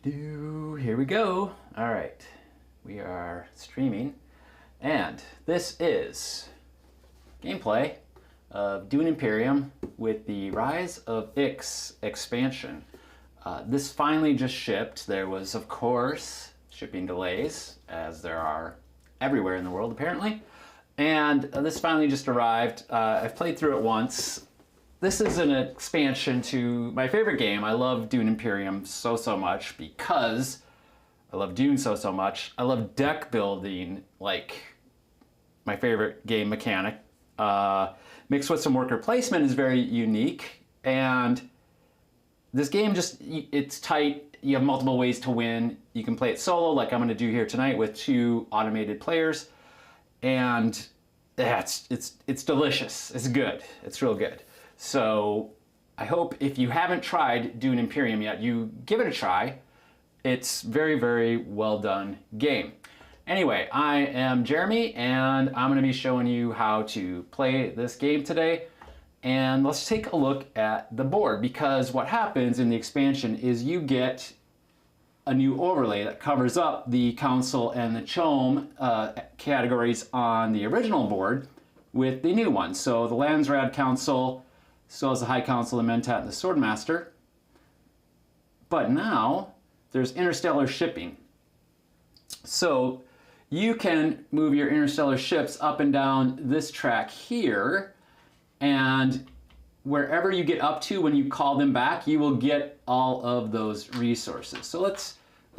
Here we go. All right, we are streaming, and this is gameplay of DUNE Imperium with the Rise of Ix expansion. This finally just shipped. There was, of course, shipping delays, as there are everywhere in the world apparently, and this finally just arrived. I've played through it once. This is an expansion to my favorite game. I love DUNE Imperium so much because I love DUNE so much. I love deck building, like my favorite game mechanic. Mixed with some worker placement is very unique, and this game it's tight. You have multiple ways to win. You can play it solo, like I'm going to do here tonight with 2 automated players, and it's delicious. It's good. It's real good. So I hope if you haven't tried DUNE Imperium yet, you give it a try. It's very well done game. Anyway, I am Jeremy, and I'm going to be showing you how to play this game today. And let's take a look at the board, because what happens in the expansion is you get a new overlay that covers up the Council and the Chome categories on the original board with the new one. So the Landsraad Council, so as the High Council, the Mentat, and the Swordmaster. But now there's interstellar shipping. So you can move your interstellar ships up and down this track here, and wherever you get up to when you call them back, you will get all of those resources. So let's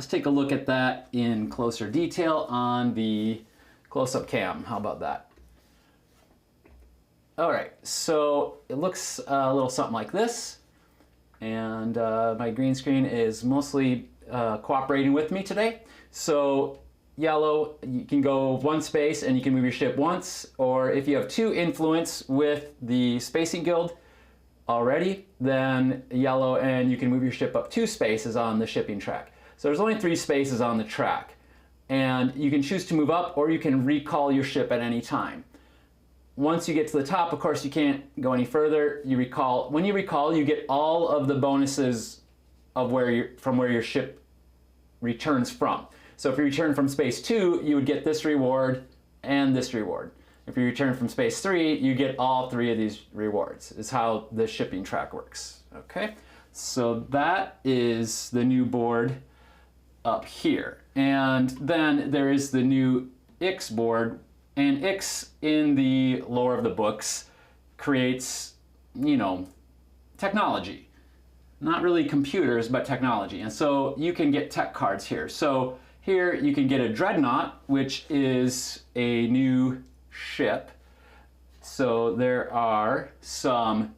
take a look at that in closer detail on the close-up cam. How about that? All right, so it looks a little something like this, and my green screen is mostly cooperating with me today. So yellow, you can go 1 space and you can move your ship once, or if you have 2 influence with the Spacing Guild already, then yellow, and you can move your ship up 2 spaces on the shipping track. So there's only 3 spaces on the track, and you can choose to move up, or you can recall your ship at any time. Once you get to the top, of course, you can't go any further. You recall. When you recall, you get all of the bonuses of from where your ship returns from. So if you return from space 2, you would get this reward and this reward. If you return from space 3, you get all 3 of these rewards. Is how the shipping track works. Okay, so that is the new board up here, and then there is the new Ix board. And Ix, in the lore of the books, creates, technology. Not really computers, but technology. And so you can get tech cards here. So here you can get a Dreadnought, which is a new ship. So there are some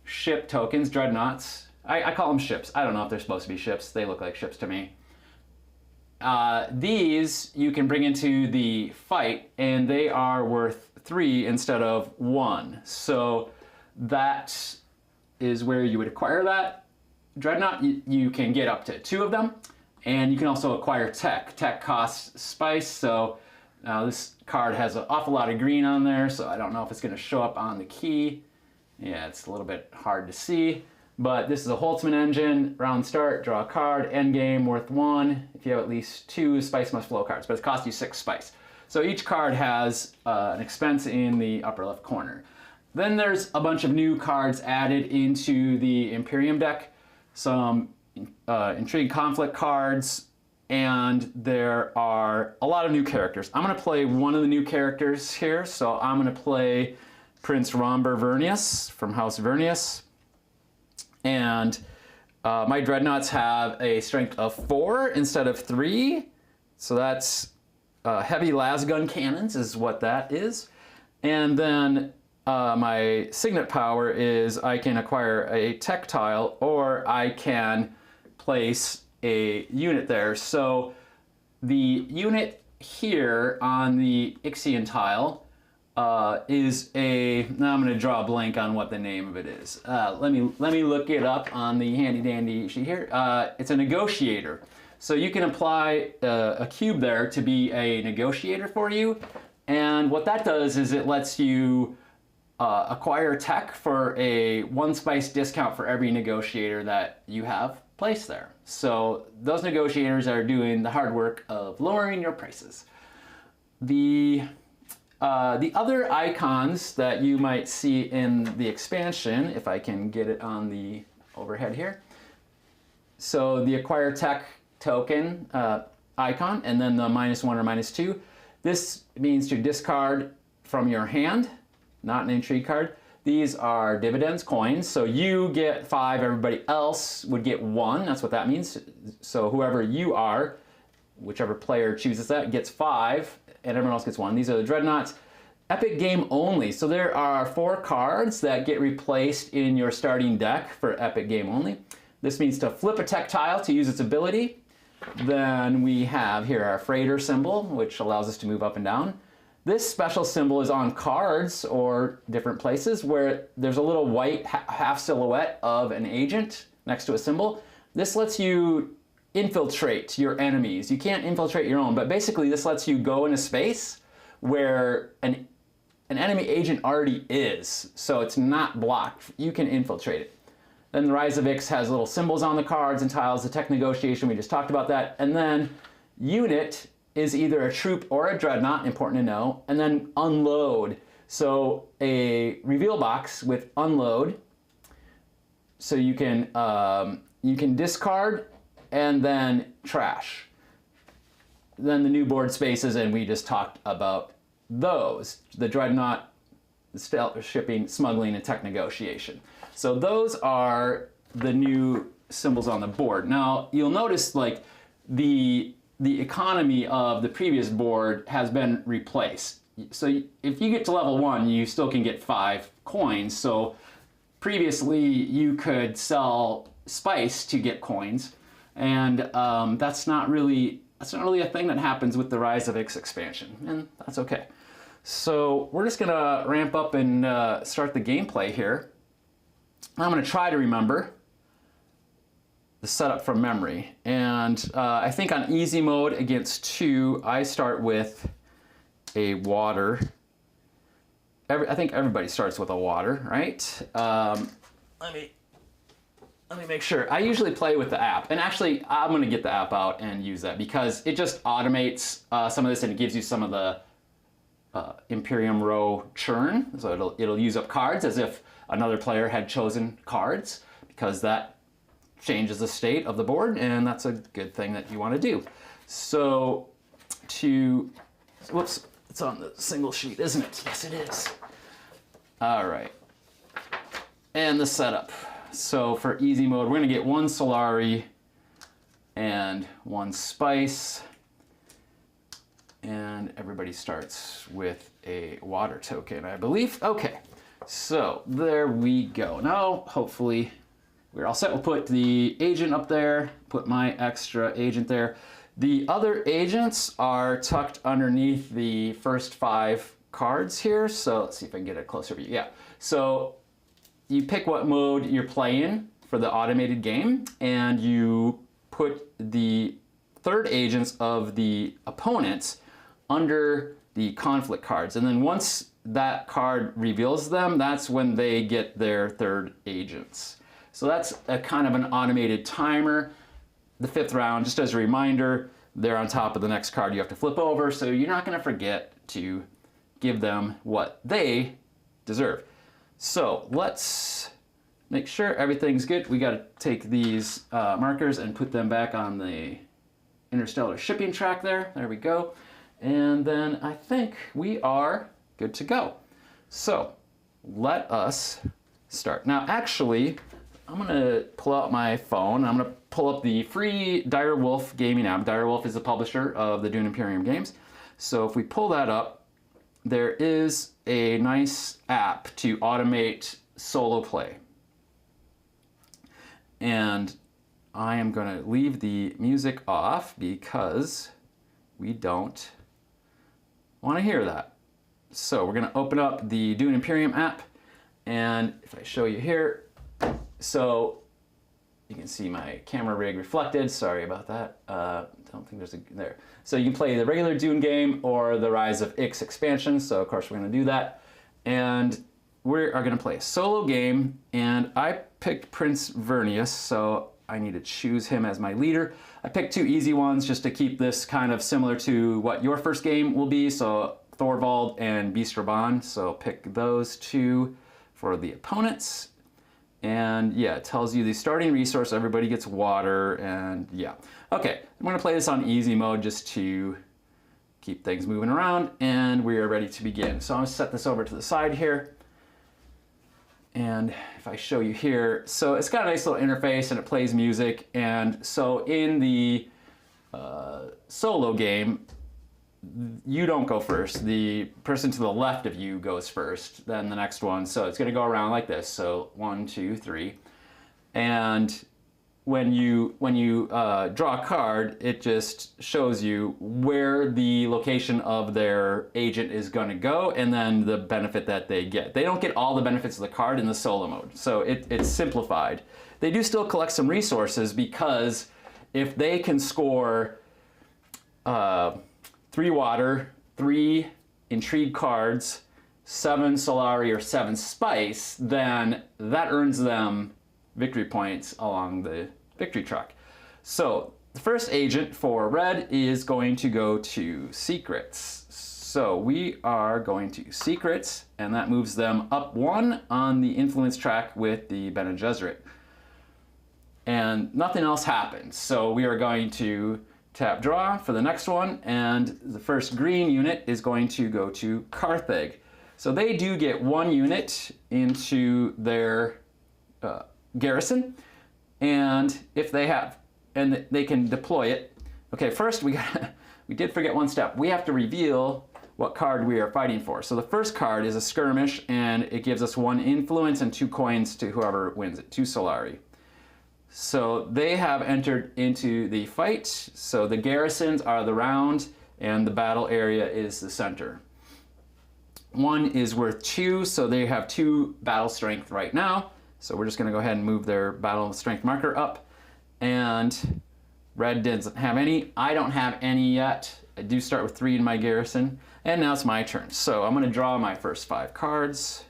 ship tokens, Dreadnoughts. I call them ships. I don't know if they're supposed to be ships. They look like ships to me. These you can bring into the fight, and they are worth 3 instead of 1. So that is where you would acquire that Dreadnought. You can get up to 2 of them, and you can also acquire tech. Tech costs spice, so now this card has an awful lot of green on there, so I don't know if it's going to show up on the key. Yeah, it's a little bit hard to see. But this is a Holtzman engine. Round start, draw a card, end game worth 1. If you have at least 2 spice must flow cards, but it costs you 6 spice. So each card has an expense in the upper left corner. Then there's a bunch of new cards added into the Imperium deck. Some Intrigue Conflict cards, and there are a lot of new characters. I'm going to play one of the new characters here. So I'm going to play Prince Romber Vernius from House Vernius. And my Dreadnoughts have a strength of 4 instead of 3. So that's heavy lasgun cannons is what that is. And then my signet power is I can acquire a tech tile, or I can place a unit there. So the unit here on the Ixian tile is now I'm going to draw a blank on what the name of it is. Let me look it up on the handy dandy sheet here. It's a negotiator. So you can apply a cube there to be a negotiator for you, and what that does is it lets you acquire tech for a 1 spice discount for every negotiator that you have place there. So those negotiators are doing the hard work of lowering your prices. The other icons that you might see in the expansion, if I can get it on the overhead here. So the acquire tech token icon, and then the -1 or -2. This means to discard from your hand, not an intrigue card. These are dividends, coins. So you get 5, everybody else would get 1. That's what that means. So whoever you are, whichever player chooses that, gets 5, and everyone else gets 1. These are the dreadnoughts. Epic game only. So there are 4 cards that get replaced in your starting deck for epic game only. This means to flip a tech tile to use its ability. Then we have here our freighter symbol, which allows us to move up and down. This special symbol is on cards or different places where there's a little white half silhouette of an agent next to a symbol. This lets you infiltrate your enemies. You can't infiltrate your own, but basically this lets you go into space where an enemy agent already is, so it's not blocked. You can infiltrate it. Then the Rise of Ix has little symbols on the cards and tiles, the tech negotiation, we just talked about that. And then unit is either a troop or a dreadnought, important to know, and then unload. So a reveal box with unload, so you can discard and then trash. Then the new board spaces, and we just talked about those. The dreadnought, the stealth shipping, smuggling, and tech negotiation. So those are the new symbols on the board. Now you'll notice like the economy of the previous board has been replaced. So if you get to level 1, you still can get 5 coins. So previously you could sell spice to get coins, and that's not really a thing that happens with the Rise of Ix expansion, and that's okay. So we're just gonna ramp up and start the gameplay here. I'm gonna try to remember the setup from memory, and I think on easy mode against 2, I start with a water. I think everybody starts with a water, right? Let me make sure. I usually play with the app, and actually I'm gonna get the app out and use that because it just automates some of this, and it gives you some of the Imperium row churn. So it'll use up cards as if another player had chosen cards, because that changes the state of the board, and that's a good thing that you want to do. So whoops, it's on the single sheet, isn't it? Yes, it is. All right, and the setup. So for easy mode, we're gonna get 1 Solari and 1 Spice, and everybody starts with a water token, I believe. Okay, so there we go. Now, hopefully, we're all set. We'll put the agent up there, put my extra agent there. The other agents are tucked underneath the first 5 cards here. So let's see if I can get a closer view. Yeah, so you pick what mode you're playing for the automated game, and you put the third agents of the opponents under the conflict cards. And then once that card reveals them, that's when they get their third agents. So that's a kind of an automated timer. The 5th round, just as a reminder, they're on top of the next card you have to flip over, so you're not gonna forget to give them what they deserve. So let's make sure everything's good. We gotta take these markers and put them back on the interstellar shipping track there. There we go. And then I think we are good to go. So let us start. Now actually, I'm gonna pull out my phone. I'm gonna pull up the free Direwolf gaming app. Direwolf is the publisher of the DUNE Imperium games. So if we pull that up, there is a nice app to automate solo play. And I am gonna leave the music off because we don't wanna hear that. So we're gonna open up the DUNE Imperium app, and if I show you here, so you can see my camera rig reflected. Sorry about that. Don't think there's a there. So you can play the regular DUNE game or the Rise of Ix expansion. So of course we're going to do that, and we are going to play a solo game. And I picked Prince Vernius, so I need to choose him as my leader. I picked 2 easy ones just to keep this kind of similar to what your first game will be. So Thorvald and Beast Raban. So pick those 2 for the opponents. And yeah, it tells you the starting resource, everybody gets water, and yeah. Okay, I'm gonna play this on easy mode just to keep things moving around, and we are ready to begin. So I'm gonna set this over to the side here. And if I show you here, so it's got a nice little interface and it plays music. And so in the solo game, you don't go first. The person to the left of you goes first, then the next one. So it's gonna go around like this. So 1, 2, 3. And when you draw a card, it just shows you where the location of their agent is going to go and then the benefit that they get. They don't get all the benefits of the card in the solo mode, so it's simplified. They do still collect some resources because if they can score 3 water, 3 intrigue cards, 7 Solari, or 7 spice, then that earns them victory points along the victory track. So the first agent for red is going to go to secrets. So we are going to secrets, and that moves them up 1 on the influence track with the Bene Gesserit. And nothing else happens. So we are going to tap draw for the next one, and the first green unit is going to go to Carthage. So they do get 1 unit into their garrison, and if they have, and they can deploy it. Okay, first we did forget one step. We have to reveal what card we are fighting for. So the first card is a skirmish, and it gives us 1 influence and 2 coins to whoever wins it, 2 Solari. So they have entered into the fight. So the garrisons are the round, and the battle area is the center. 1 is worth 2, so they have 2 battle strength right now. So we're just going to go ahead and move their battle strength marker up. And red doesn't have any. I don't have any yet. I do start with 3 in my garrison. And now it's my turn. So I'm going to draw my first 5 cards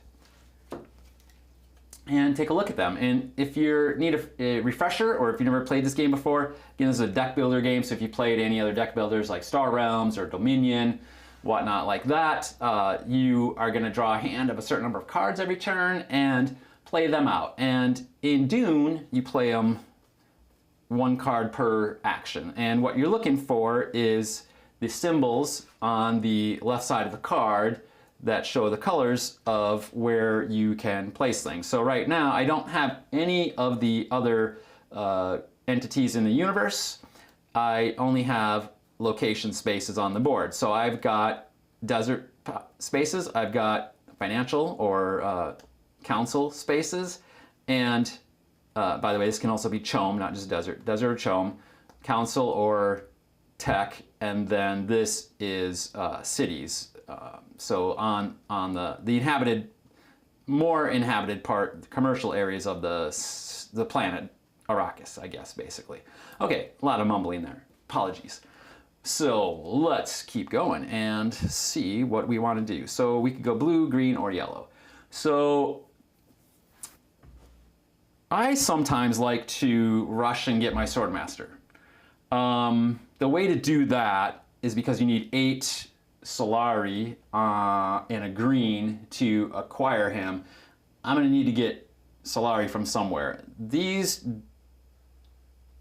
and take a look at them. And if you need a refresher, or if you've never played this game before, again, this is a deck builder game. So if you played any other deck builders like Star Realms or Dominion, whatnot like that, you are going to draw a hand of a certain number of cards every turn and play them out. And in Dune, you play them 1 card per action. And what you're looking for is the symbols on the left side of the card that show the colors of where you can place things. So right now, I don't have any of the other entities in the universe. I only have location spaces on the board. So I've got desert spaces, I've got financial or council spaces, and by the way, this can also be Chom, not just desert or Chom, council or tech, and then this is cities. So on the inhabited, more inhabited part, commercial areas of the planet Arrakis, I guess, basically. Okay, a lot of mumbling there. Apologies. So let's keep going and see what we want to do. So we could go blue, green, or yellow. So I sometimes like to rush and get my Swordmaster. The way to do that is because you need 8 Solari and a green to acquire him. I'm going to need to get Solari from somewhere. These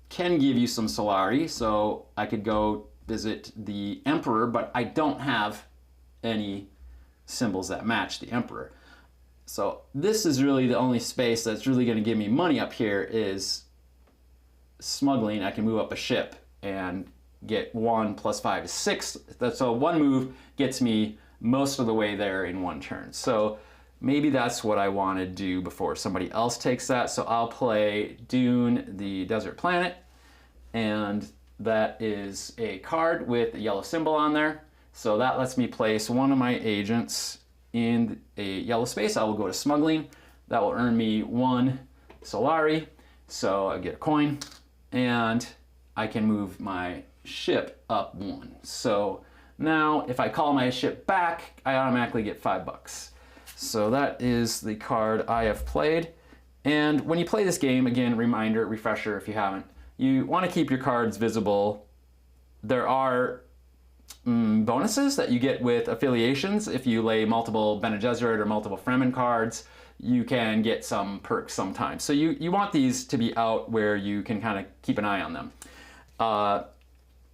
can give you some Solari, so I could go visit the Emperor, but I don't have any symbols that match the Emperor. So this is really the only space that's really going to give me money up here is smuggling. I can move up a ship and get 1 + 5 is 6. So 1 move gets me most of the way there in 1 turn. So maybe that's what I want to do before somebody else takes that. So I'll play Dune, the desert planet, and that is a card with a yellow symbol on there. So that lets me place 1 of my agents in a yellow space. I will go to smuggling. That will earn me 1 Solari. So I get a coin, and I can move my ship up 1. So now if I call my ship back, I automatically get $5. So that is the card I have played. And when you play this game, again, reminder, refresher if you haven't, you want to keep your cards visible. There are bonuses that you get with affiliations. If you lay multiple Bene Gesserit or multiple Fremen cards, you can get some perks sometimes. So you want these to be out where you can kind of keep an eye on them.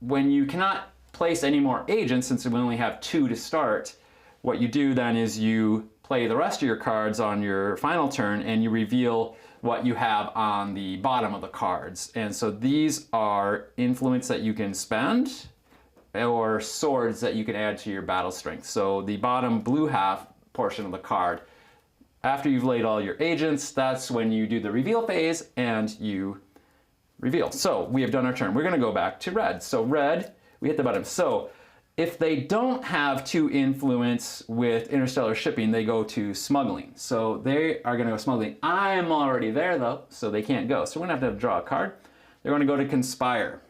When you cannot place any more agents, since we only have 2 to start, what you do then is you play the rest of your cards on your final turn and you reveal what you have on the bottom of the cards. And so these are influence that you can spend or swords that you can add to your battle strength. So the bottom blue half portion of the card, after you've laid all your agents, that's when you do the reveal phase and you reveal. So we have done our turn. We're going to go back to red. So red, we hit the button. So if they don't have 2 influence with interstellar shipping, they go to smuggling. So they are going to go smuggling. I'm already there though, so they can't go. So we're going to have to draw a card. They're going to go to conspire.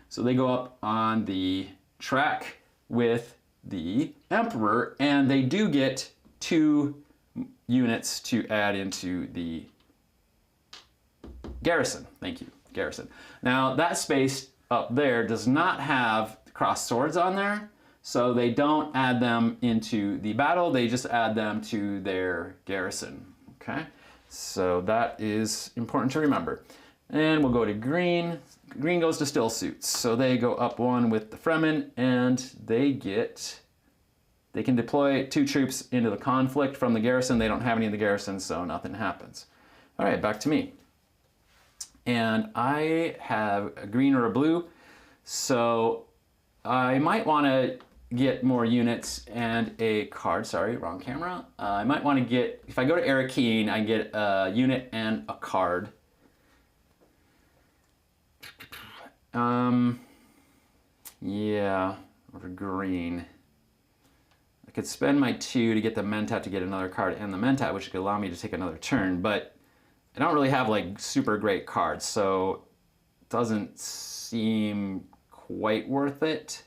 So they go up on the track with the Emperor, and they do get 2 units to add into the garrison. Thank you, garrison. Now that space up there does not have crossed swords on there, so they don't add them into the battle, they just add them to their garrison. Okay, so that is important to remember. And we'll go to green. Green goes to still suits, so they go up 1 with the Fremen, and they can deploy 2 troops into the conflict from the garrison. They don't have any of the garrison, so nothing happens. All right, back to me. And I have a green or a blue, so I might want to get more units and a card. Sorry, wrong camera. I might want to get, if I go to Arakeen, I get a unit and a card. Yeah, or green. I could spend my 2 to get the Mentat to get another card and the Mentat, which could allow me to take another turn, but I don't really have like super great cards, so it doesn't seem quite worth it.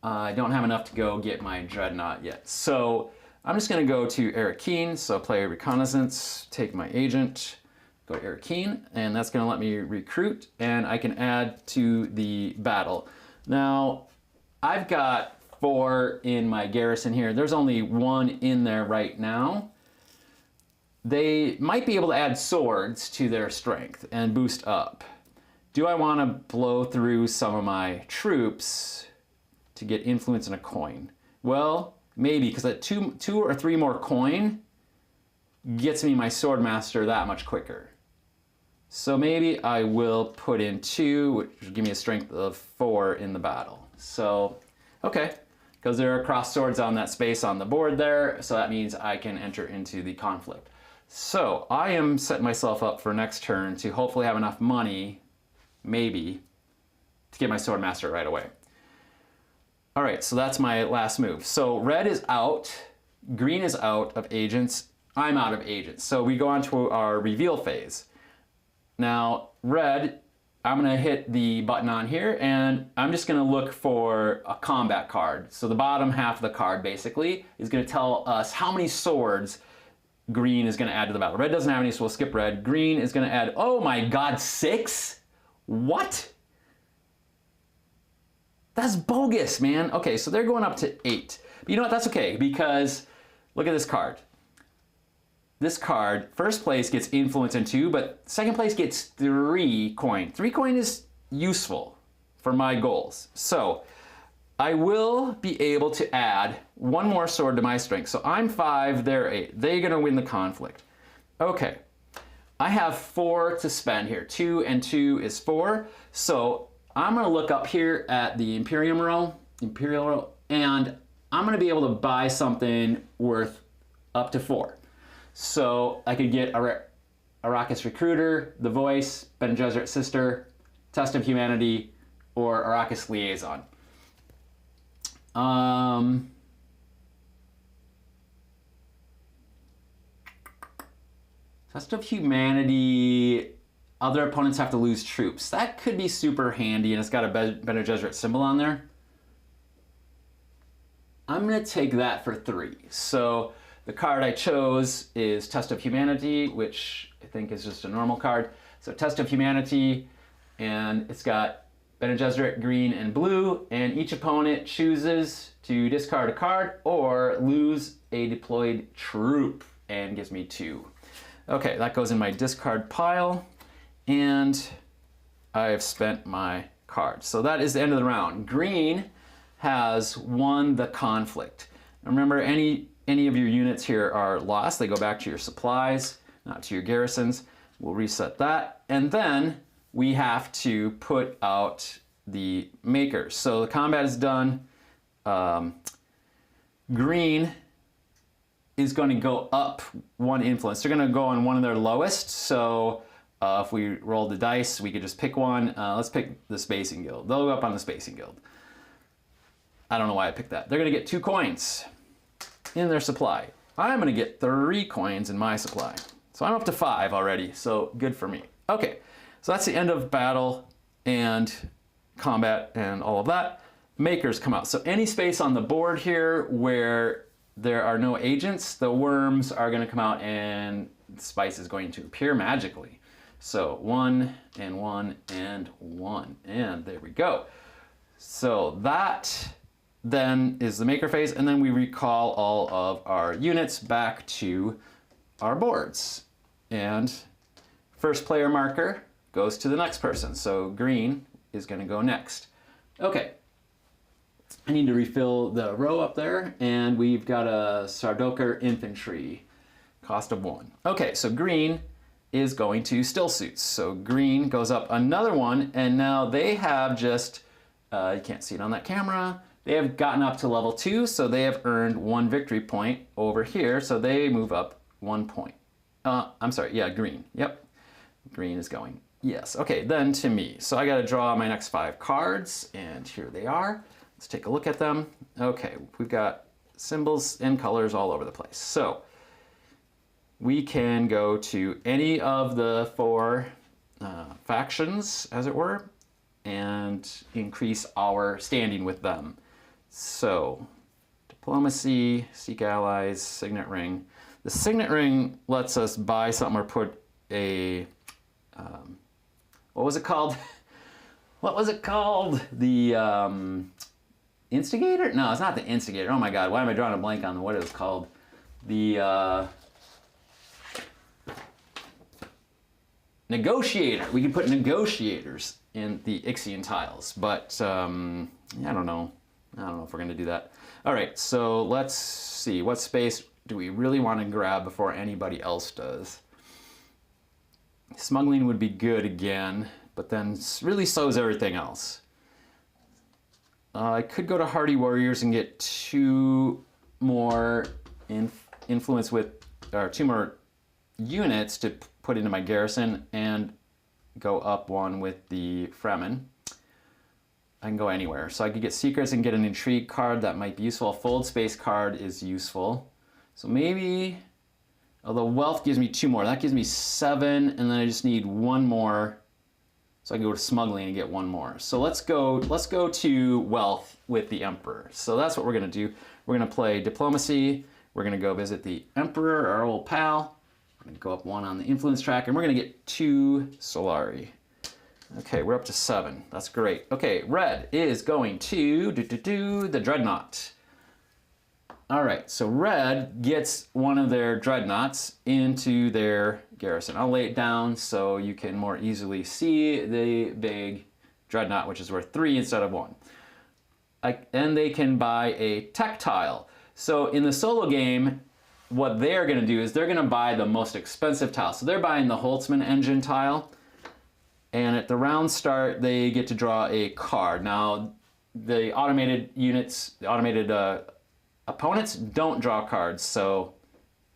I don't have enough to go get my Dreadnought yet. So I'm just going to go to Arakeen, so play Reconnaissance, take my agent, go to Arakeen, and that's going to let me recruit, and I can add to the battle. Now, I've got 4 in my garrison here. There's only 1 in there right now. They might be able to add swords to their strength and boost up. Do I want to blow through some of my troops to get influence in a coin? Well, maybe, because that 2 or 3 more coin gets me my Swordmaster that much quicker. So maybe I will put in 2, which will give me a strength of 4 in the battle. So, okay, because there are crossed swords on that space on the board there, so that means I can enter into the conflict. So I am setting myself up for next turn to hopefully have enough money, maybe, to get my Swordmaster right away. All right, so that's my last move. So red is out, green is out of agents, I'm out of agents. So we go on to our reveal phase. Now, red, I'm gonna hit the button on here and I'm just gonna look for a combat card. So the bottom half of the card basically is gonna tell us how many swords green is gonna add to the battle. Red doesn't have any, so we'll skip red. Green is gonna add, oh my God, 6? What? That's bogus, man. Okay, so they're going up to 8. But you know what, that's okay, because look at this card. This card, first place gets influence in 2, but second place gets 3 coin. 3 coin is useful for my goals. So I will be able to add 1 more sword to my strength. So I'm 5, they're 8. They're gonna win the conflict. Okay, I have 4 to spend here. 2 and 2 is 4. So I'm gonna look up here at the Imperial row, and I'm gonna be able to buy something worth up to 4. So I could get Arrakis Recruiter, The Voice, Bene Gesserit Sister, Test of Humanity, or Arrakis Liaison. Test of Humanity, other opponents have to lose troops. That could be super handy, and it's got a Bene Gesserit symbol on there. I'm gonna take that for 3. So The card I chose is Test of Humanity, which I think is just a normal card. So Test of Humanity, and it's got Bene Gesserit green and blue, and each opponent chooses to discard a card or lose a deployed troop and gives me 2. Okay, that goes in my discard pile, and I've spent my cards. So that is the end of the round. Green has won the conflict. Remember, any of your units here are lost. They go back to your supplies, not to your garrisons. We'll reset that. And then we have to put out the makers. So the combat is done. Green is going to go up 1 influence. They're going to go on one of their lowest. So if we roll the dice, we could just pick one. Let's pick the Spacing Guild. They'll go up on the Spacing Guild. I don't know why I picked that. They're going to get 2 coins in their supply. I'm going to get 3 coins in my supply. So I'm up to 5 already, so good for me. Okay, so that's the end of battle and combat and all of that. Makers come out. So any space on the board here where there are no agents, the worms are going to come out and spice is going to appear magically. So 1 and 1 and 1, and there we go. So that then is the maker phase, and then we recall all of our units back to our boards. And first player marker goes to the next person. So green is going to go next. Okay. I need to refill the row up there, and we've got a Sardaukar infantry, cost of 1. Okay, so green is going to still suits. So green goes up another 1, and now they have just, you can't see it on that camera, they have gotten up to level 2, so they have earned 1 victory point over here, so they move up 1 point. I'm sorry, yeah, green, yep. Green is going, yes. Okay, then to me. So I gotta draw my next 5 cards, and here they are. Let's take a look at them. Okay, we've got symbols and colors all over the place. So we can go to any of the 4 factions, as it were, and increase our standing with them. So diplomacy, seek allies, signet ring. The signet ring lets us buy something or put a, what was it called? What was it called? The instigator? No, it's not the instigator. Oh my God, why am I drawing a blank on what it was called? The negotiator. We can put negotiators in the Ixian tiles, but I don't know. I don't know if we're going to do that. All right, so let's see. What space do we really want to grab before anybody else does? Smuggling would be good again, but then really so is everything else. I could go to Hardy Warriors and get 2 more influence with, or 2 more units to put into my garrison and go up 1 with the Fremen. I can go anywhere. So I could get Secrets and get an Intrigue card. That might be useful. A Fold Space card is useful. So maybe, although Wealth gives me 2 more. That gives me 7, and then I just need 1 more. So I can go to Smuggling and get 1 more. So let's go to Wealth with the Emperor. So that's what we're going to do. We're going to play Diplomacy. We're going to go visit the Emperor, our old pal. We're going to go up 1 on the Influence track, and we're going to get 2 Solari. Okay, we're up to 7. That's great. Okay, red is going to the Dreadnought. All right, so red gets one of their Dreadnoughts into their garrison. I'll lay it down so you can more easily see the big Dreadnought, which is worth 3 instead of 1. And they can buy a tech tile. So in the solo game, what they're going to do is they're going to buy the most expensive tile. So they're buying the Holtzman engine tile. And at the round start, they get to draw a card. Now, the automated units, the automated opponents don't draw cards. So,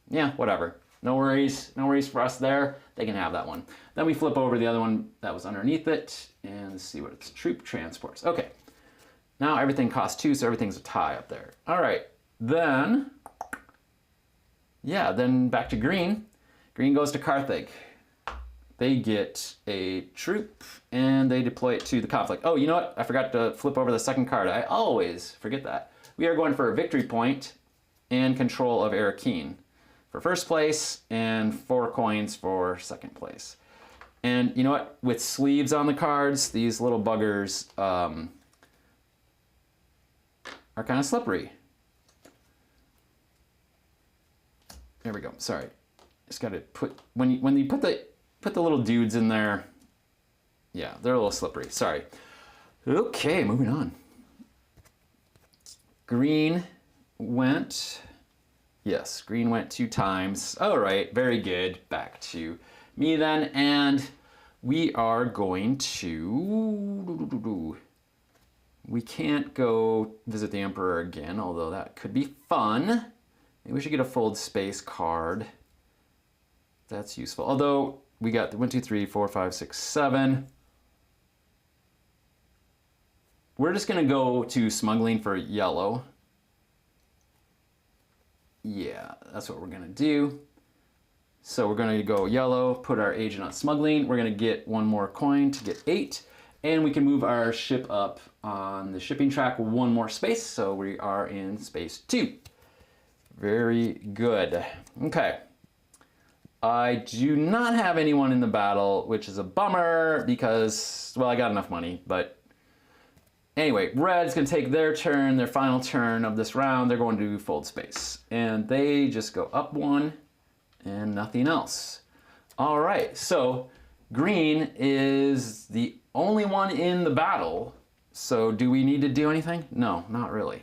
yeah, whatever. No worries. No worries for us there. They can have that one. Then we flip over the other one that was underneath it and see what it's. Troop transports. Okay. Now everything costs 2, so everything's a tie up there. All right. Then, yeah, then back to green. Green goes to Carthage. They get a troop, and they deploy it to the conflict. Oh, you know what? I forgot to flip over the second card. I always forget that. We are going for a victory point, and control of Arakeen for first place, and 4 coins for second place. And you know what? With sleeves on the cards, these little buggers are kind of slippery. There we go. Sorry, just got to put when you put the little dudes in there. Yeah, they're a little slippery. Sorry. Okay, moving on. Green went. Yes, green went 2 times. All right, very good. Back to me then, and we are going to. We can't go visit the Emperor again, although that could be fun. Maybe we should get a fold space card. That's useful. Although we got 1, 2, 3, 4, 5, 6, 7. We're just gonna go to smuggling for yellow. Yeah, that's what we're gonna do. So we're gonna go yellow, put our agent on smuggling. We're gonna get 1 more coin to get 8. And we can move our ship up on the shipping track 1 more space. So we are in space 2. Very good. Okay. I do not have anyone in the battle, which is a bummer because, well, I got enough money, but anyway, red's gonna take their turn, their final turn of this round. They're going to fold space, and they just go up 1 and nothing else. All right, so green is the only one in the battle. So do we need to do anything? No, not really.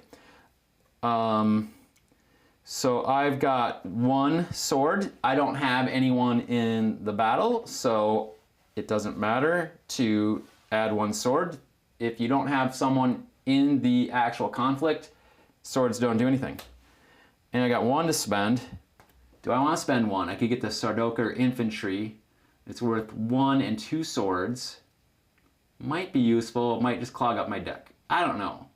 So I've got 1 sword. I don't have anyone in the battle, so it doesn't matter to add 1 sword. If you don't have someone in the actual conflict, swords don't do anything. And I got 1 to spend. Do I want to spend 1? I could get the Sardaukar infantry. It's worth 1 and 2 swords. Might be useful, might just clog up my deck. I don't know.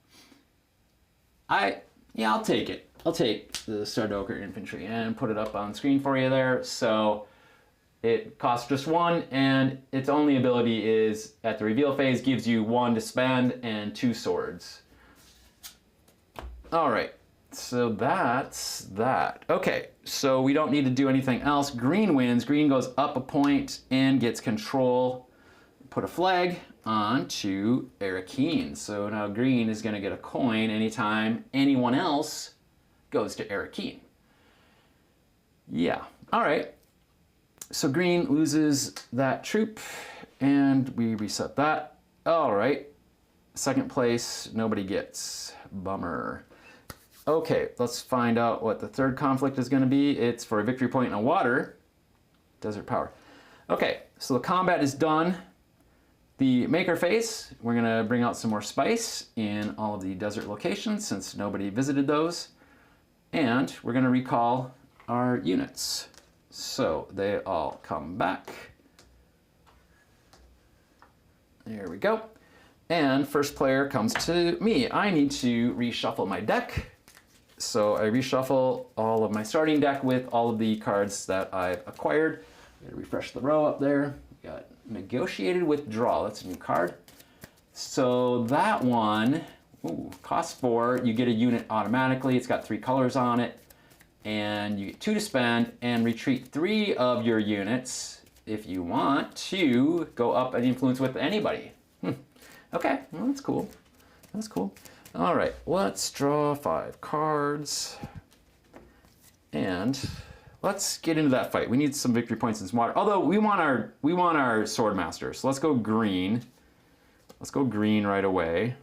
Yeah, I'll take it. I'll take the Sardaukar infantry and put it up on screen for you there. So it costs just 1, and its only ability is at the reveal phase gives you 1 to spend and 2 swords. All right, so that's that. Okay, so we don't need to do anything else. Green wins. Green goes up a point and gets control. Put a flag on to Arakeen. So now green is going to get a coin anytime anyone else goes to Arakeen. Yeah, all right. So green loses that troop, and we reset that. All right, second place, nobody gets. Bummer. Okay, let's find out what the third conflict is going to be. It's for a victory point in a water. Desert power. Okay, so the combat is done. The maker phase, we're going to bring out some more spice in all of the desert locations since nobody visited those. And we're going to recall our units. So they all come back. There we go. And first player comes to me. I need to reshuffle my deck. So I reshuffle all of my starting deck with all of the cards that I've acquired. I'm gonna refresh the row up there. We got Negotiated Withdrawal. That's a new card. So that one, costs 4. You get a unit automatically. It's got 3 colors on it. And you get 2 to spend and retreat 3 of your units if you want to go up and influence with anybody. Okay, well, that's cool. That's cool. All right, let's draw 5 cards. And let's get into that fight. We need some victory points in some water. Although we want our sword master. So let's go green. Let's go green right away.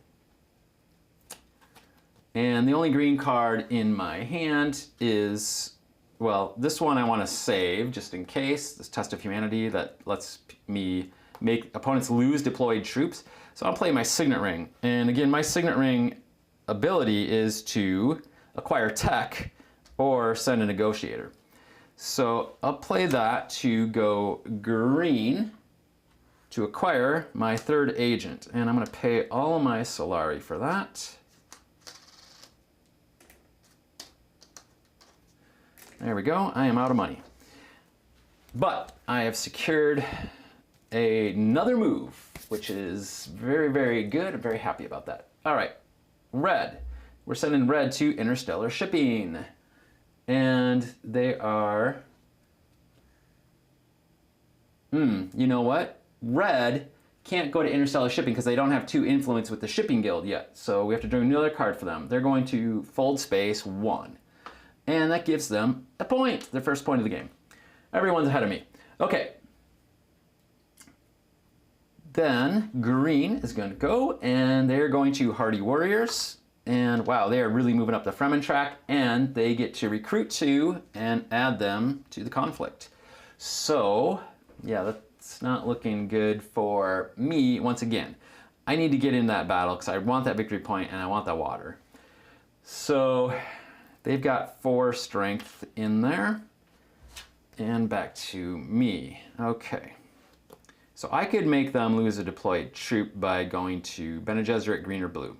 And the only green card in my hand is, well, this one I want to save just in case. This Test of Humanity that lets me make opponents lose deployed troops. So I'll play my Signet Ring. And again, my Signet Ring ability is to acquire tech or send a negotiator. So I'll play that to go green to acquire my 3rd agent. And I'm going to pay all of my Solari for that. There we go. I am out of money. But I have secured another move, which is very, very good. I'm very happy about that. All right, red. We're sending red to interstellar shipping. And they are, you know what? Red can't go to interstellar shipping because they don't have 2 influence with the shipping guild yet. So we have to do another card for them. They're going to fold space 1. And that gives them a point, their first point of the game. Everyone's ahead of me. Okay. Then green is going to go, and they're going to Hardy Warriors. And wow, they are really moving up the Fremen track, and they get to recruit 2 and add them to the conflict. So, yeah, that's not looking good for me once again. I need to get in that battle because I want that victory point and I want that water. So they've got 4 strength in there. And back to me. Okay. So I could make them lose a deployed troop by going to Bene Gesserit, green or blue.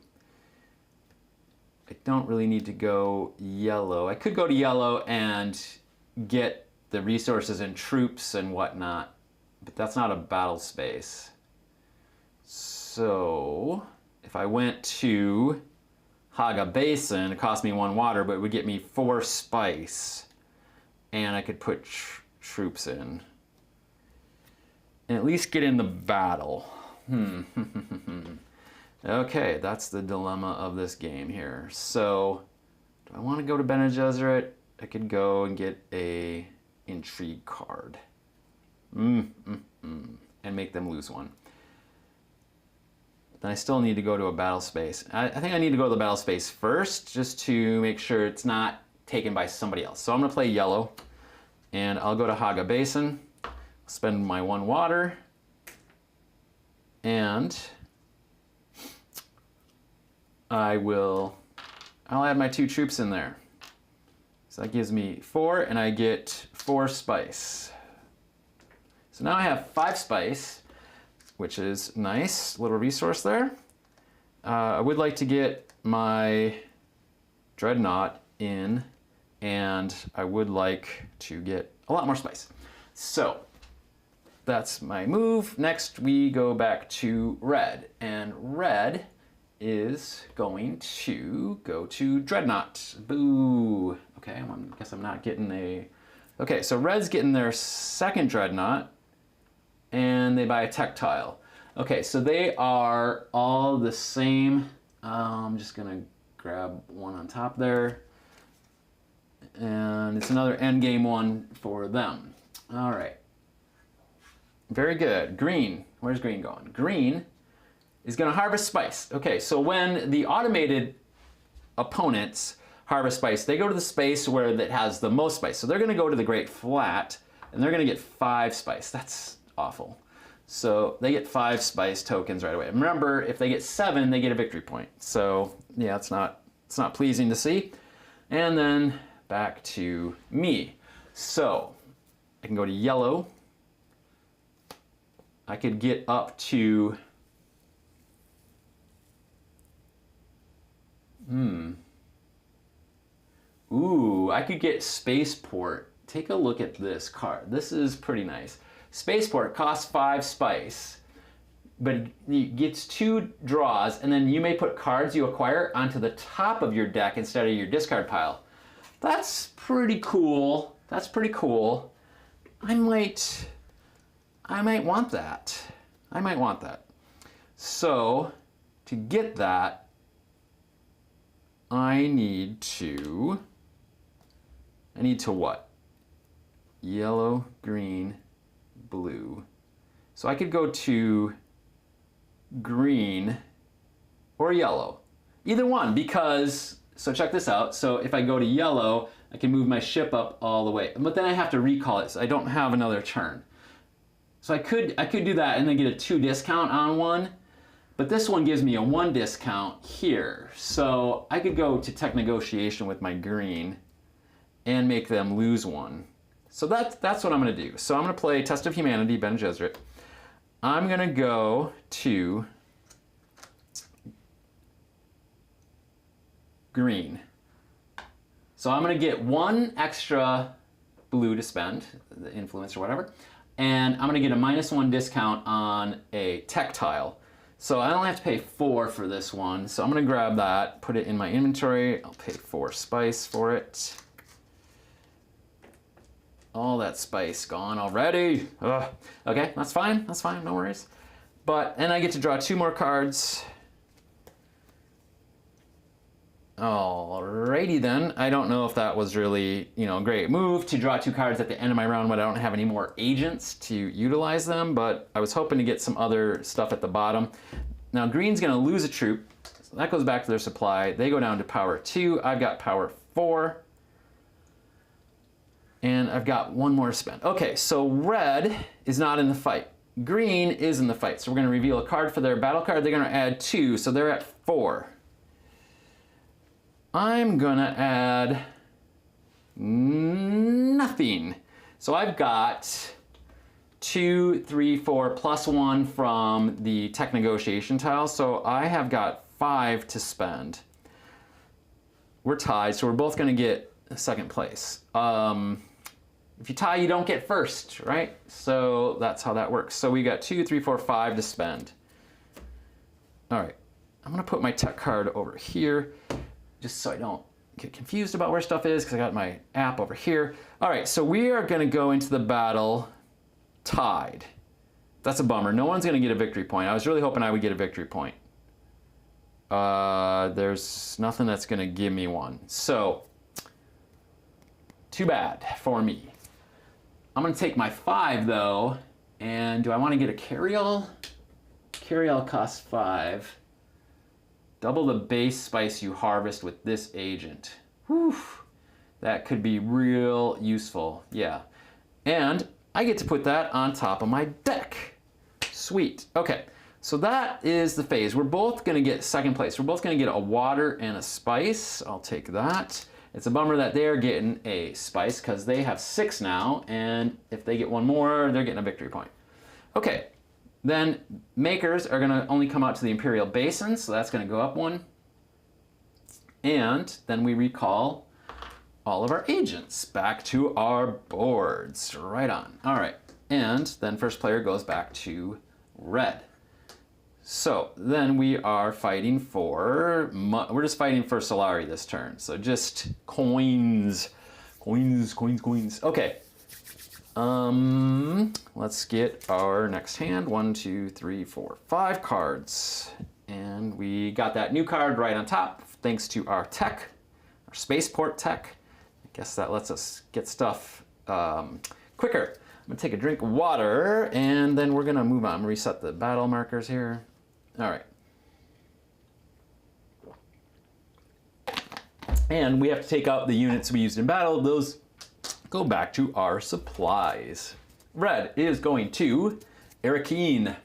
I don't really need to go yellow. I could go to yellow and get the resources and troops and whatnot, but that's not a battle space. So if I went to Haga Basin, it cost me 1 water, but it would get me 4 spice. And I could put troops in. And at least get in the battle. Okay, that's the dilemma of this game here. So, do I want to go to Bene Gesserit? I could go and get a intrigue card. And make them lose 1. Then I still need to go to a battle space. I think I need to go to the battle space first, just to make sure it's not taken by somebody else. So I'm going to play yellow, and I'll go to Haga Basin, spend my 1 water, and I'll add my 2 troops in there. So that gives me 4, and I get 4 spice. So now I have 5 spice, which is nice, little resource there. I would like to get my Dreadnought in, and I would like to get a lot more spice. So that's my move. Next we go back to red, and red is going to go to Dreadnought. Boo. Okay, I guess I'm not getting a... Okay, so red's getting their 2nd Dreadnought, and they buy a tech tile. Okay, so they are all the same. I'm just gonna grab 1 on top there. And it's another endgame 1 for them. All right. Very good. Green. Where's green going? Green is going to harvest spice. Okay, so when the automated opponents harvest spice, they go to the space where that has the most spice. So they're going to go to the Great Flat, and they're going to get 5 spice. That's awful. So they get 5 spice tokens right away. And remember, if they get 7, they get a victory point. So yeah, it's not pleasing to see. And then back to me. So I can go to yellow. I could get up to Ooh, I could get Spaceport. Take a look at this card. This is pretty nice. Spaceport costs 5 spice, but it gets 2 draws, and then you may put cards you acquire onto the top of your deck instead of your discard pile. That's pretty cool. That's pretty cool. I might want that. I might want that. So, to get that, I need to what? Yellow, green, blue. So I could go to green or yellow. Either one, because, so check this out. So if I go to yellow, I can move my ship up all the way. But then I have to recall it, so I don't have another turn. So I could do that and then get a 2 discount on one. But this one gives me a 1 discount here. So I could go to tech negotiation with my green and make them lose 1. So that's what I'm going to do. So I'm going to play Test of Humanity, Bene Gesserit. I'm going to go to green. So I'm going to get 1 extra blue to spend, the influence or whatever, and I'm going to get a -1 discount on a tech tile. So I only have to pay 4 for this one. So I'm going to grab that, put it in my inventory. I'll pay 4 spice for it. All that spice gone already. Ugh. Okay, that's fine, no worries. And I get to draw 2 more cards. Alrighty then. I don't know if that was really, a great move to draw 2 cards at the end of my round when I don't have any more agents to utilize them, but I was hoping to get some other stuff at the bottom. Now green's gonna lose a troop, so that goes back to their supply. They go down to power 2, I've got power 4. And I've got 1 more to spend. Okay, so red is not in the fight. Green is in the fight, so we're gonna reveal a card for their battle card. They're gonna add 2, so they're at 4. I'm gonna add nothing. So I've got 2, 3, 4, plus 1 from the tech negotiation tile. So I have got 5 to spend. We're tied, so we're both gonna get 2nd place. If you tie, you don't get first, right? So that's how that works. So we got 2, 3, 4, 5 to spend. All right, I'm gonna put my tech card over here, just so I don't get confused about where stuff is, because I got my app over here. All right, so we are gonna go into the battle tied. That's a bummer. No one's gonna get a victory point. I was really hoping I would get a victory point. There's nothing that's gonna give me one. So, too bad for me. I'm gonna take my 5 though, and do I wanna get a carry-all? Carry-all costs 5. Double the base spice you harvest with this agent. Whew. That could be real useful, yeah. And I get to put that on top of my deck. Sweet, okay. So that is the phase. We're both gonna get 2nd place. We're both gonna get a water and a spice. I'll take that. It's a bummer that they're getting a spice because they have 6 now, and if they get 1 more, they're getting a victory point. Okay. Then makers are gonna only come out to the Imperial Basin, so that's gonna go up 1. And then we recall all of our agents back to our boards. Right on. All right. And then first player goes back to red. So then we are fighting for, we're just fighting for Solari this turn. So just coins, coins, coins, coins. Okay. Let's get our next hand. 1, 2, 3, 4, 5 cards. And we got that new card right on top, thanks to our tech, our spaceport tech. I guess that lets us get stuff quicker. I'm gonna take a drink of water, and then we're gonna move on. Reset the battle markers here. All right. And we have to take out the units we used in battle. Those go back to our supplies. Red is going to Arakeen.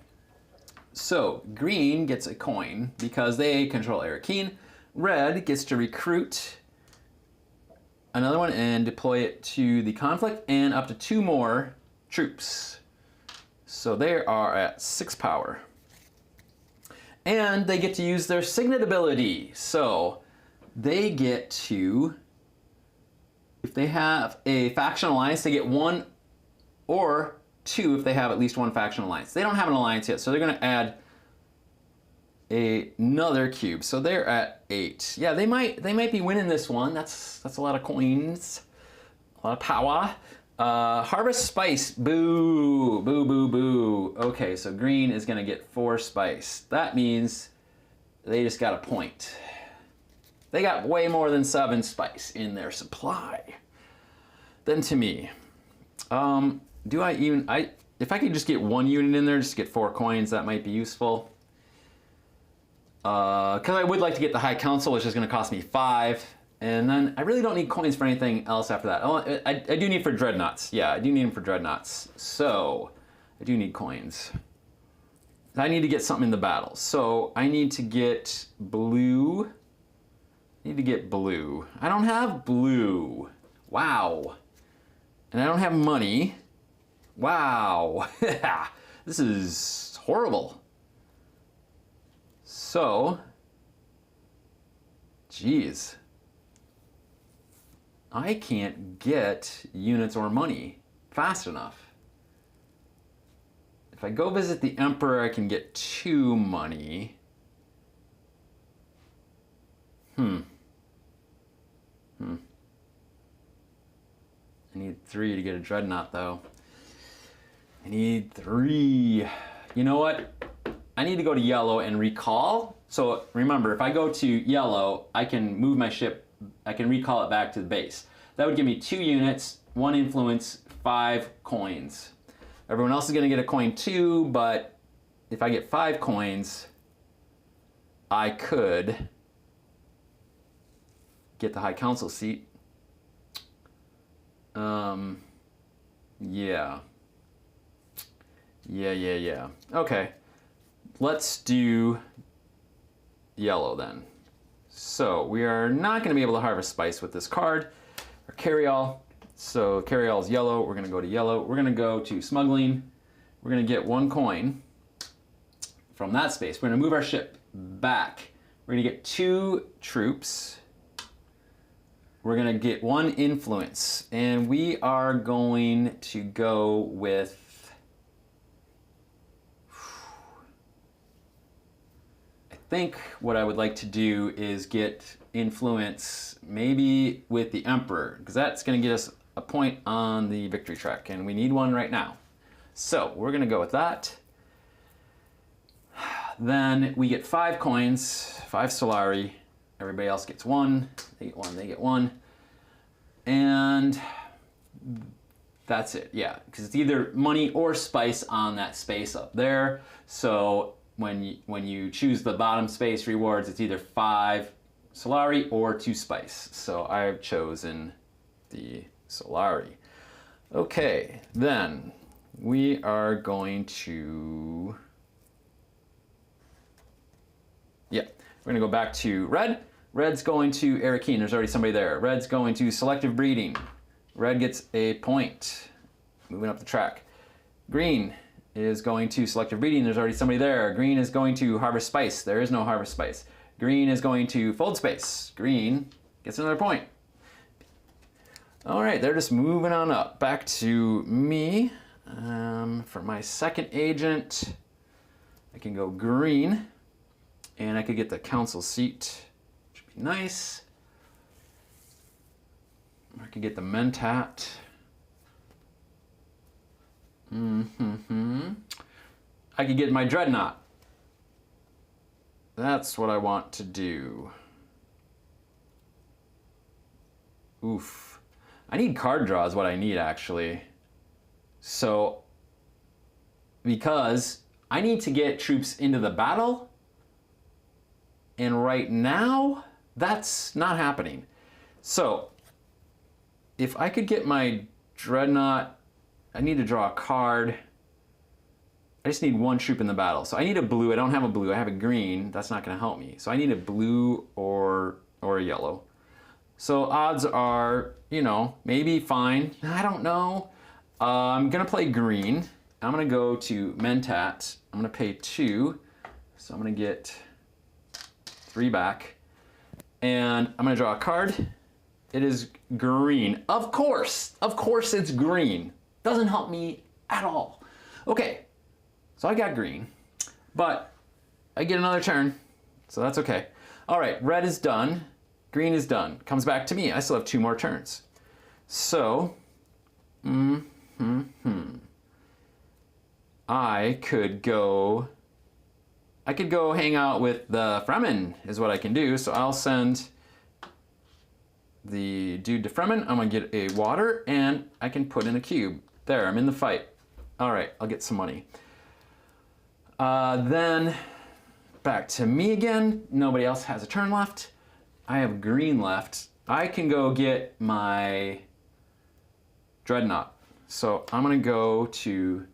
So green gets a coin because they control Arakeen. Red gets to recruit another one and deploy it to the conflict, and up to 2 more troops. So they are at 6 power. And they get to use their signet ability. So they get to, if they have a faction alliance, they get 1 or 2 if they have at least 1 faction alliance. They don't have an alliance yet, so they're gonna add another cube. So they're at 8. Yeah, they might be winning this one. That's a lot of coins, a lot of power. Harvest spice, boo, boo, boo, boo. Okay, so green is gonna get 4 spice. That means they just got a point. They got way more than 7 spice in their supply than to me. Do I even, if I could just get 1 unit in there, just get 4 coins, that might be useful. Because I would like to get the High Council, which is gonna cost me 5. And then I really don't need coins for anything else after that. Oh, I do need for dreadnoughts. Yeah, I do need them for dreadnoughts. So I do need coins. I need to get something in the battle. So I need to get blue. I need to get blue. I don't have blue. Wow. And I don't have money. Wow. This is horrible. So, geez. I can't get units or money fast enough. If I go visit the Emperor, I can get 2 money. I need 3 to get a dreadnought though. I need 3. You know what? I need to go to yellow and recall. So remember, if I go to yellow, I can move my ship, I can recall it back to the base. That would give me 2 units, 1 influence, 5 coins. Everyone else is gonna get a coin too, but if I get 5 coins, I could get the High Council seat. Yeah. Okay, let's do yellow then. So we are not going to be able to harvest spice with this card, or carry-all. So carry-all is yellow, we're going to go to yellow. We're going to go to smuggling. We're going to get 1 coin from that space. We're going to move our ship back. We're going to get 2 troops. We're going to get 1 influence. And we are going to go with... I think what I would like to do is get influence maybe with the Emperor, because that's going to get us a point on the victory track, and we need 1 right now. So we're going to go with that. Then we get 5 coins, 5 Solari. Everybody else gets 1. They get 1, they get 1. And that's it, yeah. Because it's either money or spice on that space up there. So when you choose the bottom space rewards, it's either 5 Solari or 2 spice. So I've chosen the Solari. Okay, then we are going to... Yeah, we're going to go back to red. Red's going to Arakeen. There's already somebody there. Red's going to selective breeding. Red gets a point. Moving up the track. Green is going to selective breeding. There's already somebody there. Green is going to harvest spice. There is no harvest spice. Green is going to fold space. Green gets another point. All right, they're just moving on up. Back to me. For my second agent, I can go green. And I could get the council seat, which would be nice. I could get the Mentat. I could get my Dreadnought. That's what I want to do. Oof. I need card draw is what I need, actually. So, because I need to get troops into the battle, and right now, that's not happening. So, if I could get my Dreadnought, I need to draw a card. I just need 1 troop in the battle. So I need a blue. I don't have a blue. I have a green. That's not going to help me. So I need a blue or a yellow. So odds are, you know, maybe fine. I don't know. I'm going to play green. I'm going to go to Mentat. I'm going to pay 2. So I'm going to get 3 back. And I'm going to draw a card. It is green. Of course it's green. Doesn't help me at all. Okay, so I got green, but I get another turn, so that's okay. All right, red is done. Green is done. Comes back to me. I still have 2 more turns. So, I could go hang out with the Fremen is what I can do. So I'll send the dude to Fremen. I'm gonna get a water and I can put in a cube. There, I'm in the fight. All right, I'll get some money. Then back to me again. Nobody else has a turn left. I have green left. I can go get my Dreadnought. So I'm gonna go to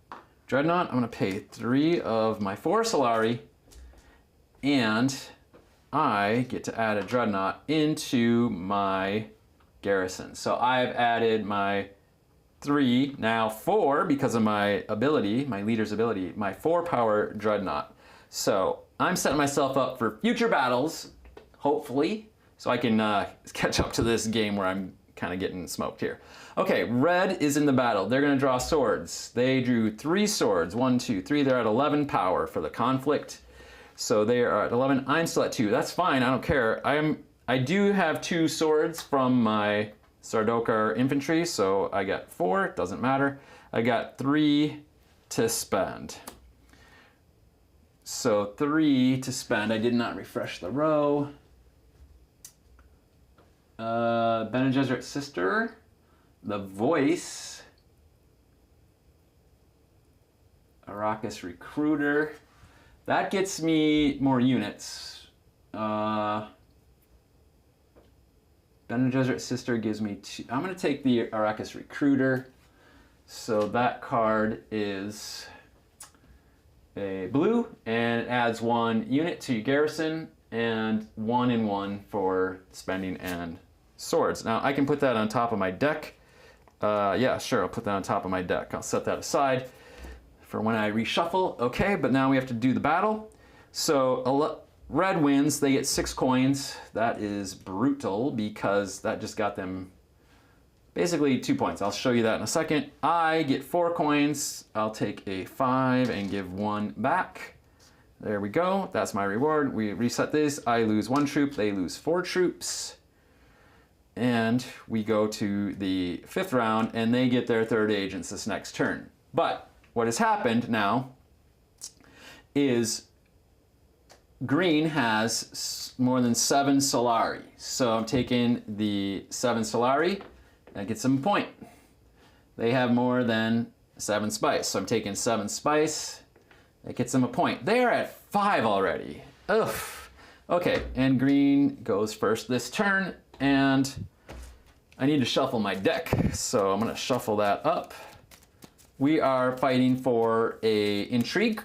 Dreadnought. I'm gonna pay 3 of my 4 Solari, and I get to add a Dreadnought into my garrison. So I've added my 3, now 4, because of my ability, my leader's ability, my 4 power Dreadnought. So I'm setting myself up for future battles, hopefully, so I can catch up to this game where I'm kind of getting smoked here. Okay, red is in the battle. They're gonna draw swords. They drew 3 swords, 1, 2, 3. They're at 11 power for the conflict. So they are at 11, I'm still at 2. That's fine, I don't care. I do have 2 swords from my Sardaukar are infantry, so I got 4, doesn't matter. I got 3 to spend. So 3 to spend. I did not refresh the row. Bene Gesserit Sister, the Voice, Arrakis Recruiter. That gets me more units. Bene Gesserit Sister gives me 2. I'm going to take the Arrakis Recruiter. So that card is a blue, and it adds 1 unit to your garrison, and 1 and 1 for spending and swords. Now I can put that on top of my deck. Yeah, sure, I'll put that on top of my deck. I'll set that aside for when I reshuffle. Okay, but now we have to do the battle. So red wins, they get 6 coins. That is brutal because that just got them basically 2 points. I'll show you that in a second. I get 4 coins. I'll take a 5 and give 1 back. There we go. That's my reward. We reset this. I lose 1 troop. They lose 4 troops. And we go to the 5th round, and they get their 3rd agents this next turn. But what has happened now is green has more than 7 Solari. So I'm taking the 7 Solari. That gets them a point. They have more than 7 spice. So I'm taking 7 spice. That gets them a point. They are at 5 already. Ugh. Okay, and green goes first this turn, and I need to shuffle my deck. So I'm gonna shuffle that up. We are fighting for an intrigue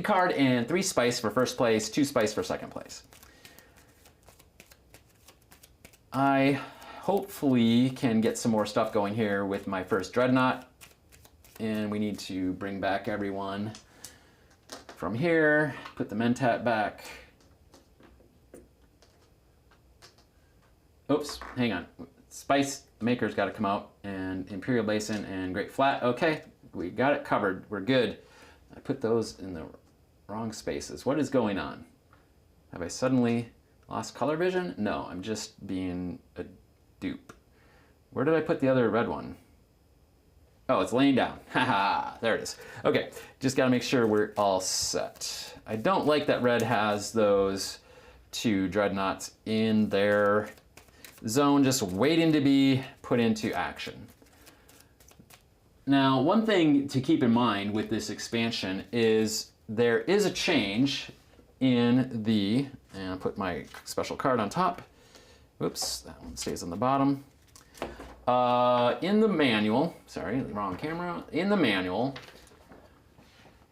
card and 3 spice for first place, 2 spice for second place. I hopefully can get some more stuff going here with my first dreadnought, and we need to bring back everyone from here, put the Mentat back. Oops, hang on. Spice Maker's got to come out, and Imperial Basin and Great Flat. Okay, we got it covered. We're good. I put those in the wrong spaces. What is going on? Have I suddenly lost color vision? No, I'm just being a dupe. Where did I put the other red one? Oh, it's laying down. Haha, there it is. Okay, just gotta make sure we're all set. I don't like that red has those 2 dreadnoughts in their zone just waiting to be put into action. Now, one thing to keep in mind with this expansion is there is a change in the, and I'll put my special card on top. Whoops, that one stays on the bottom. In the manual, sorry, wrong camera. In the manual,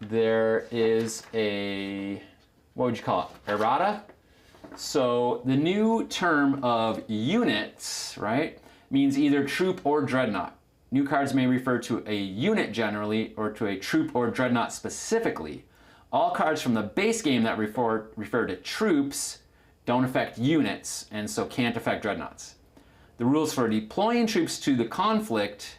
there is a, what would you call it? Errata? So the new term of units, right, means either troop or dreadnought. New cards may refer to a unit generally or to a troop or dreadnought specifically. All cards from the base game that refer to troops don't affect units and so can't affect dreadnoughts. The rules for deploying troops to the conflict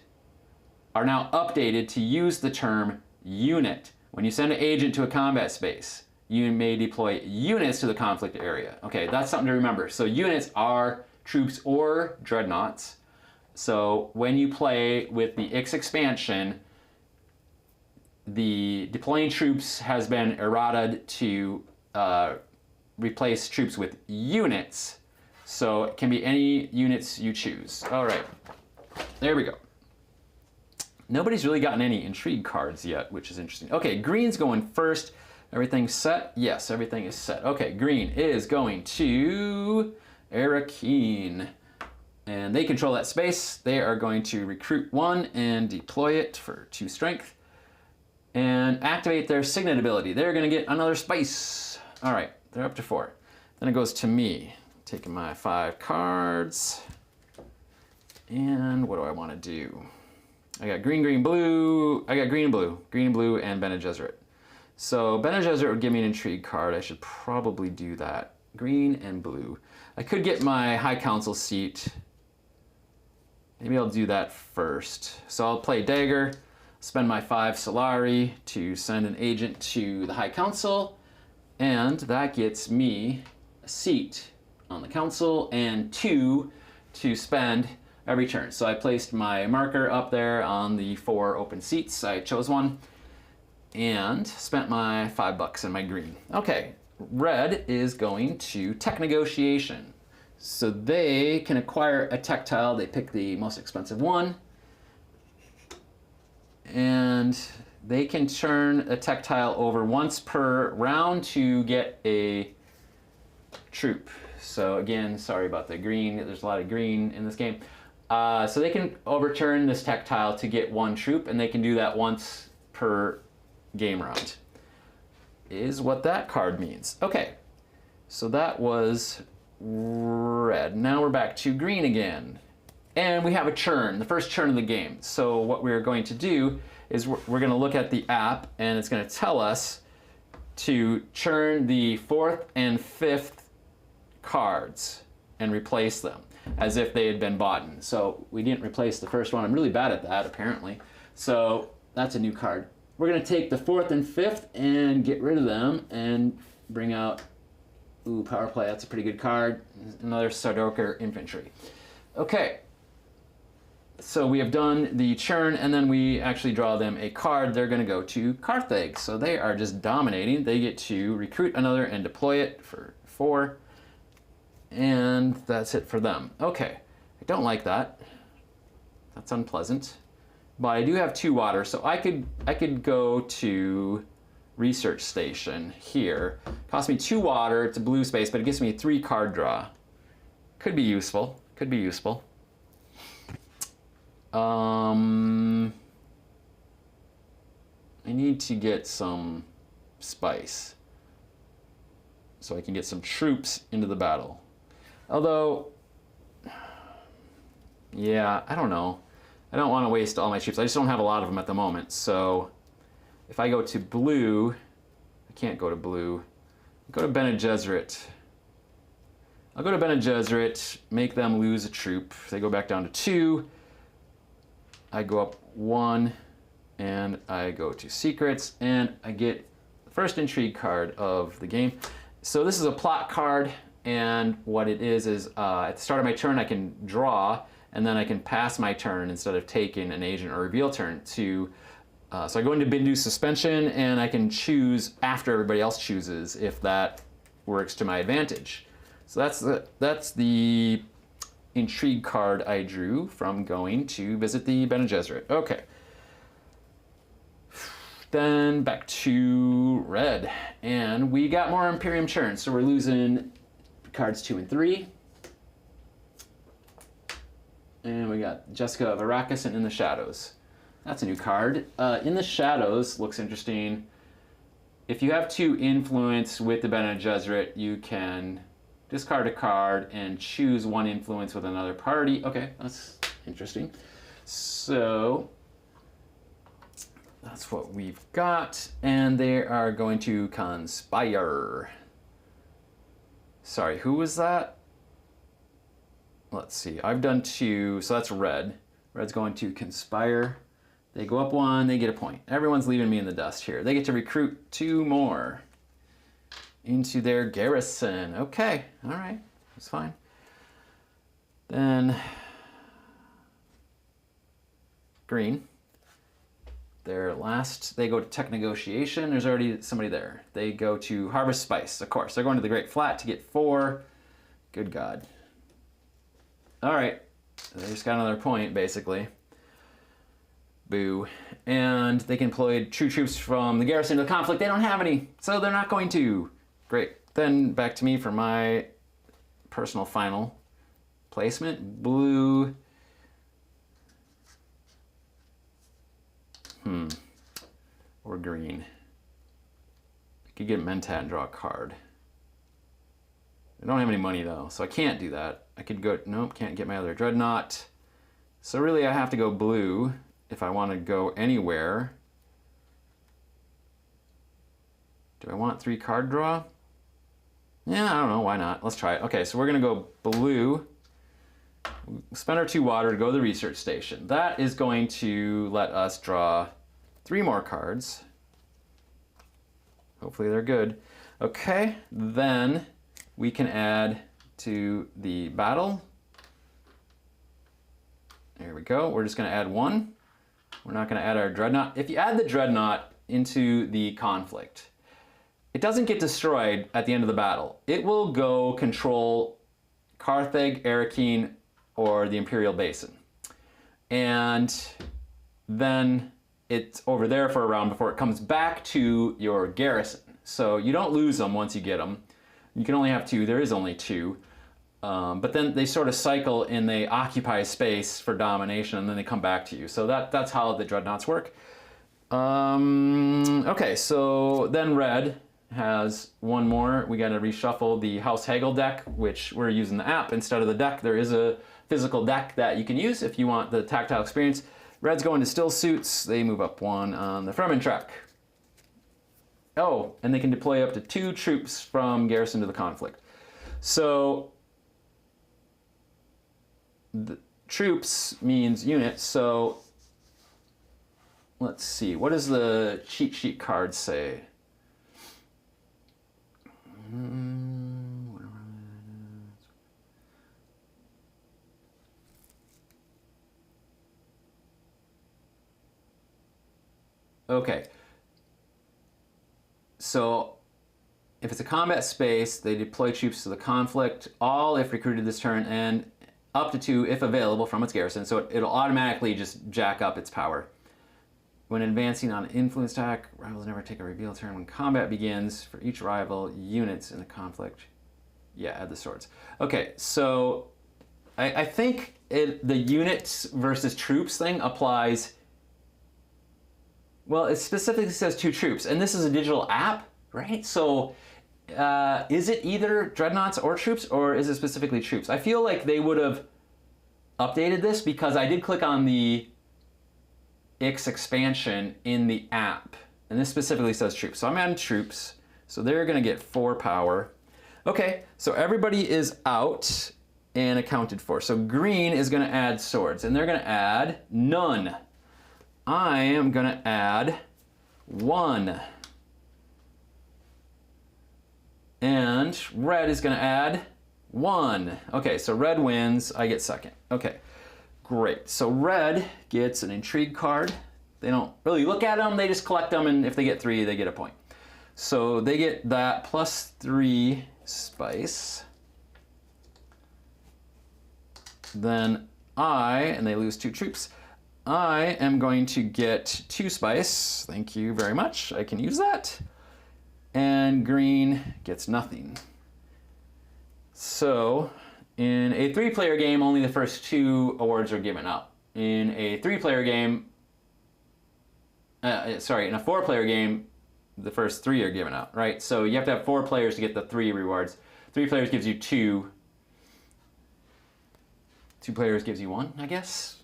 are now updated to use the term unit. When you send an agent to a combat space, you may deploy units to the conflict area. Okay, that's something to remember. So units are troops or dreadnoughts. So when you play with the X expansion, the deploying troops has been errataed to replace troops with units. So it can be any units you choose. All right, there we go. Nobody's really gotten any intrigue cards yet, which is interesting. Okay, green's going first. Everything set? Yes, everything is set. Okay, green is going to Arakeen. And they control that space. They are going to recruit 1 and deploy it for 2 strength. And activate their signet ability. They're gonna get another spice. All right, they're up to 4. Then it goes to me. Taking my 5 cards. And what do I wanna do? I got green, green, blue. I got green and blue. Green and blue and Bene Gesserit. So Bene Gesserit would give me an intrigue card. I should probably do that. Green and blue. I could get my High Council seat. Maybe I'll do that first. So I'll play Dagger, spend my 5 Solari to send an agent to the High Council, and that gets me a seat on the council and 2 to spend every turn. So I placed my marker up there on the 4 open seats. I chose one and spent my $5 in my green. Okay, red is going to tech negotiation. So they can acquire a tech tile. They pick the most expensive one. And they can turn a tech tile over once per round to get a troop. So again, sorry about the green. There's a lot of green in this game. So they can overturn this tech tile to get 1 troop, and they can do that once per game round. Is what that card means. Okay, so that was red. Now we're back to green again. And we have a churn, the first churn of the game. So what we're going to do is we're going to look at the app, and it's going to tell us to churn the 4th and 5th cards and replace them as if they had been bought in. So we didn't replace the first one. I'm really bad at that, apparently. So that's a new card. We're going to take the 4th and 5th and get rid of them and bring out, ooh, power play. That's a pretty good card. Another Sardaukar infantry. Okay. So we have done the churn, and then we actually draw them a card. They're going to go to Carthage. So they are just dominating. They get to recruit another and deploy it for 4. And that's it for them. Okay, I don't like that. That's unpleasant. But I do have 2 water, so I could go to research station here. Cost me 2 water. It's a blue space, but it gives me a 3 card draw. Could be useful. Could be useful. I need to get some spice so I can get some troops into the battle. Although, yeah, I don't know. I don't want to waste all my troops. I just don't have a lot of them at the moment. So if I go to blue, I can't go to blue. Go to Bene Gesserit. I'll go to Bene Gesserit, make them lose a troop. They go back down to 2. I go up 1, and I go to secrets, and I get the first intrigue card of the game. So this is a plot card, and what it is at the start of my turn I can draw, and then I can pass my turn instead of taking an agent or reveal turn to, so I go into Bindu suspension, and I can choose after everybody else chooses if that works to my advantage. So that's the intrigue card I drew from going to visit the Bene Gesserit. Okay. Then back to red. And we got more Imperium churns, so we're losing cards 2 and 3. And we got Jessica of Arrakis and In the Shadows. That's a new card. In the Shadows looks interesting. If you have 2 influence with the Bene Gesserit, you can discard a card and choose 1 influence with another party. Okay, that's interesting. So that's what we've got. And they are going to conspire. Sorry, who was that? Let's see. I've done 2, so that's red. Red's going to conspire. They go up 1, they get a point. Everyone's leaving me in the dust here. They get to recruit 2 more into their garrison. Okay, all right, that's fine. Then green. Their last, they go to tech negotiation. There's already somebody there. They go to harvest spice, of course. They're going to the Great Flat to get 4. Good God. All right, they just got another point, basically. Boo. And they can employ true troops from the garrison to the conflict. They don't have any, so they're not going to. Great. Then back to me for my personal final placement. Blue. Or green. I could get Mentat and draw a card. I don't have any money though, so I can't do that. I could go, nope, can't get my other Dreadnought. So really I have to go blue if I want to go anywhere. Do I want 3 card draw? Yeah, I don't know, why not? Let's try it. Okay, so we're gonna go blue. Spend our 2 water to go to the research station. That is going to let us draw 3 more cards. Hopefully they're good. Okay, then we can add to the battle. go. We're just going to add 1. We're not going to add our dreadnought. If you add the dreadnought into the conflict, it doesn't get destroyed at the end of the battle. It will go control Carthage, Arakeen, or the Imperial Basin. And then it's over there for a round before it comes back to your garrison. So you don't lose them once you get them. You can only have 2. There is only 2. But then they sort of cycle and they occupy space for domination, and then they come back to you. So that's how the dreadnoughts work. Okay, so then red has 1 more. We got to reshuffle the House Hagel deck, which we're using the app instead of the deck. There is a physical deck that you can use if you want the tactile experience. Red's going to still suits. They move up 1 on the Fremen track. Oh, and they can deploy up to 2 troops from garrison to the conflict. So the troops means units. So let's see. What does the cheat sheet card say? Okay. So if it's a combat space, they deploy troops to the conflict, all if recruited this turn, and up to 2 if available from its garrison. So it'll automatically just jack up its power. When advancing on an influence attack, rivals never take a reveal turn. When combat begins, for each rival, units in the conflict. Yeah, add the swords. Okay, so I think the units versus troops thing applies. Well, it specifically says 2 troops, and this is a digital app, right? So is it either dreadnoughts or troops, or is it specifically troops? I feel like they would have updated this because I did click on the X expansion in the app, and this specifically says troops. So I'm adding troops, so they're gonna get 4 power. Okay, so everybody is out and accounted for. So green is gonna add swords, and they're gonna add none. I am gonna add 1. And red is gonna add 1. Okay, so red wins, I get second. Okay, great. So red gets an intrigue card. They don't really look at them, they just collect them, and if they get 3, they get a point. So they get that plus 3 spice. Then and they lose 2 troops. I am going to get 2 spice. Thank you very much. I can use that. And green gets nothing. So in a 3-player game, only the first 2 awards are given up. In a 3-player game, in a 4-player game, the first 3 are given out, right? So you have to have 4 players to get the 3 rewards. 3 players gives you 2. 2 players gives you 1, I guess.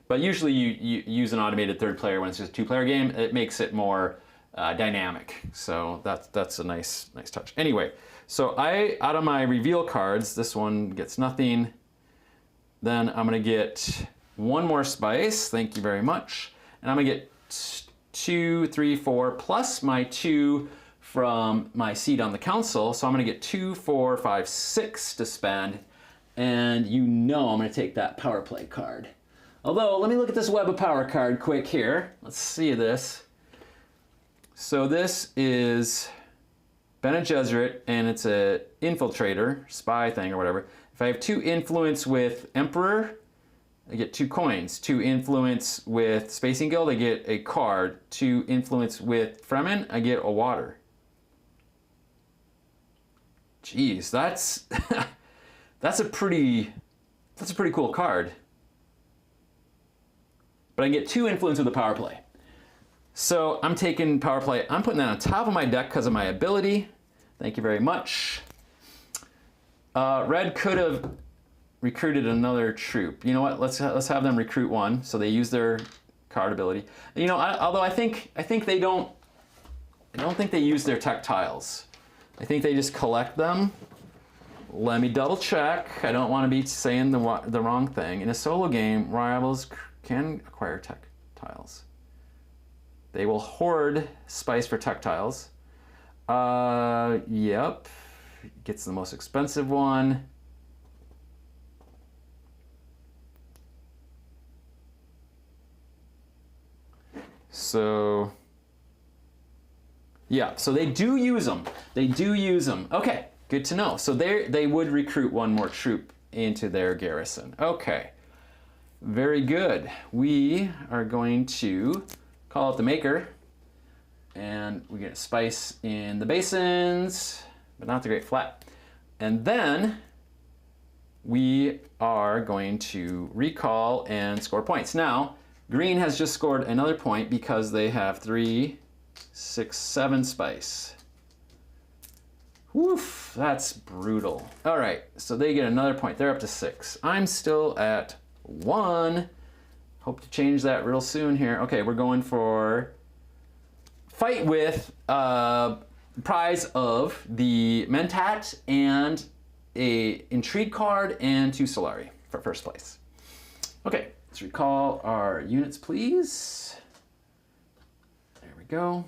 But usually you use an automated 3rd player when it's just a 2-player game. It makes it more dynamic. So that's a nice touch. Anyway, so out of my reveal cards, this one gets nothing. Then I'm gonna get 1 more spice. Thank you very much. And I'm gonna get 2, 3, 4 plus my 2 from my seat on the council. So I'm gonna get 2, 4, 5, 6 to spend. And you know I'm gonna take that power play card. Although, let me look at this Web of Power card quick here. Let's see this. So this is Bene Gesserit, and it's a infiltrator, spy thing or whatever. If I have 2 influence with Emperor, I get 2 coins. 2 influence with Spacing Guild, I get a card. 2 influence with Fremen, I get a water. Jeez, that's that's a pretty cool card. But I can get 2 influence with the power play. So I'm taking power play. I'm putting that on top of my deck because of my ability. Thank you very much. Red could have recruited another troop. You know what? Let's have them recruit 1. So they use their card ability. You know, although I think they don't. I don't think they use their tech tiles. I think they just collect them. Let me double check. I don't want to be saying the wrong thing. In a solo game, rivals can acquire tech tiles. They will hoard spice for tech tiles. Yep. Gets the most expensive one. So, yeah, so they do use them. They do use them. Okay, good to know. So they would recruit one more troop into their garrison. Okay, very good. We are going to call out the maker, and we get spice in the basins, but not the Great Flat. And then we are going to recall and score points. Now, green has just scored another point because they have 3, 6, 7 spice. Woof, that's brutal. All right, so they get another point. They're up to 6. I'm still at 1. Hope to change that real soon here. Okay, we're going for fight with prize of the Mentat and a intrigue card and 2 Solari for first place. Okay, let's recall our units, please. There we go.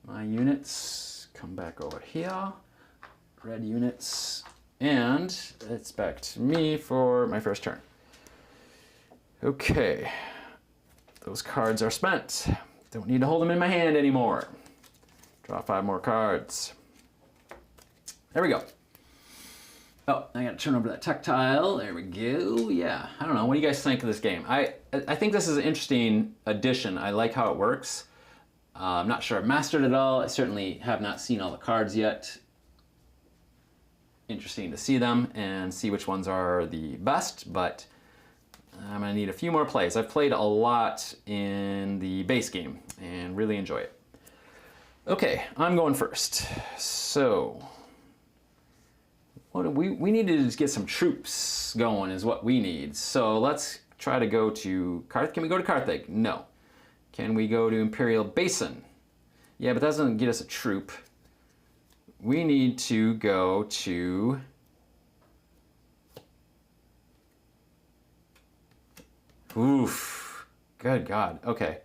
My units come back over here. Red units, and it's back to me for my first turn. Okay, those cards are spent. Don't need to hold them in my hand anymore. Draw 5 more cards. There we go. Oh, I gotta turn over that tactile. There we go. Yeah, I don't know. What do you guys think of this game? I think this is an interesting addition. I like how it works. I'm not sure I've mastered it all. I certainly have not seen all the cards yet. Interesting to see them and see which ones are the best, but I'm gonna need a few more plays. I've played a lot in the base game and really enjoy it. Okay, I'm going first. So, what do we need to just get some troops going is what we need. So let's try to go to Carth. Can we go to Carthage? No. Can we go to Imperial Basin? Yeah, but that doesn't get us a troop. We need to go to oof, good God. Okay,